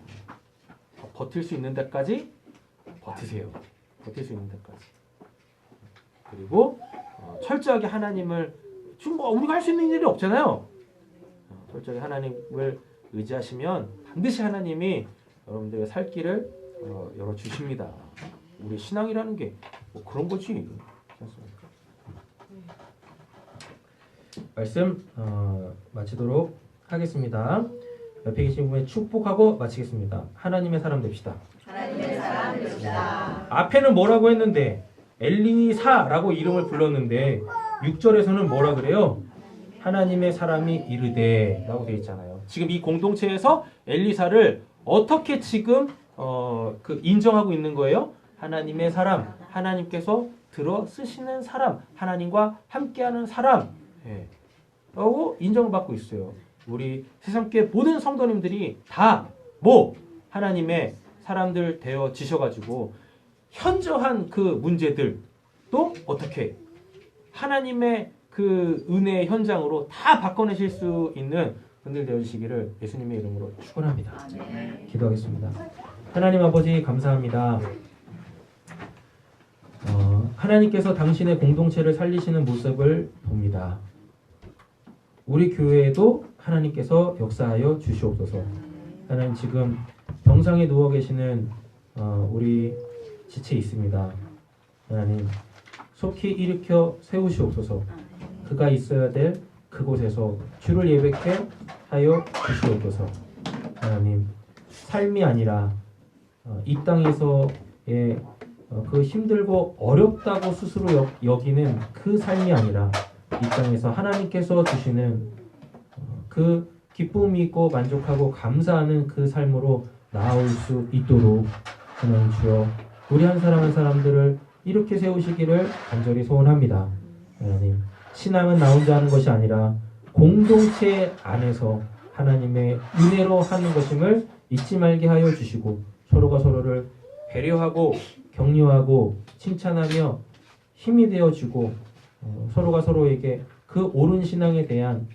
버틸 수 있는 데까지 버티세요. 버틸 수 있는 데까지. 그리고 철저하게 하나님을 지금 뭐 우리가 할 수 있는 일이 없잖아요. 철저하게 하나님을 의지하시면 반드시 하나님이 여러분들의 살 길을 열어주십니다. 우리 신앙이라는 게 뭐 그런 거지. 말씀 마치도록 하겠습니다. 옆에 계신 분의 축복하고 마치겠습니다. 하나님의 사람 됩시다. 하나님의 사람 됩시다. 앞에는 뭐라고 했는데 엘리사라고 이름을 불렀는데 6절에서는 뭐라 그래요? 하나님의 사람이 이르되 라고 되어 있잖아요. 지금 이 공동체에서 엘리사를 어떻게 지금 인정하고 있는 거예요? 하나님의 사람, 하나님께서 들어 쓰시는 사람, 하나님과 함께하는 사람 라고 인정받고 있어요. 우리 새삼교회 모든 성도님들이 다 하나님의 사람들 되어지셔가지고 현저한 그 문제들도 어떻게 하나님의 그 은혜의 현장으로 다 바꿔내실 수 있는 분들 되어주시기를 예수님의 이름으로 축원합니다. 기도하겠습니다. 하나님 아버지 감사합니다. 하나님께서 당신의 공동체를 살리시는 모습을 봅니다. 우리 교회에도 하나님께서 역사하여 주시옵소서. 하나님 지금 병상에 누워 계시는 우리 지체 있습니다. 하나님 속히 일으켜 세우시옵소서. 그가 있어야 될 그곳에서 주를 예배케 하여 주시옵소서. 하나님 삶이 아니라 이 땅에서의 그 힘들고 어렵다고 스스로 여기는 그 삶이 아니라 이 땅에서 하나님께서 주시는 그 기쁨이 있고 만족하고 감사하는 그 삶으로 나아올 수 있도록 하나님 주여 우리 한 사람 한 사람들을 이렇게 세우시기를 간절히 소원합니다. 하나님 신앙은 나 혼자 하는 것이 아니라 공동체 안에서 하나님의 은혜로 하는 것임을 잊지 말게 하여 주시고 서로가 서로를 배려하고 격려하고 칭찬하며 힘이 되어주고 서로가 서로에게 그 옳은 신앙에 대한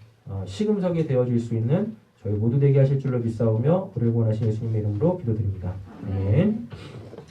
시금석이 되어줄 수 있는 저희 모두 되게 하실 줄로 믿사오며 우리를 구원하신 예수님의 이름으로 기도드립니다. 아멘.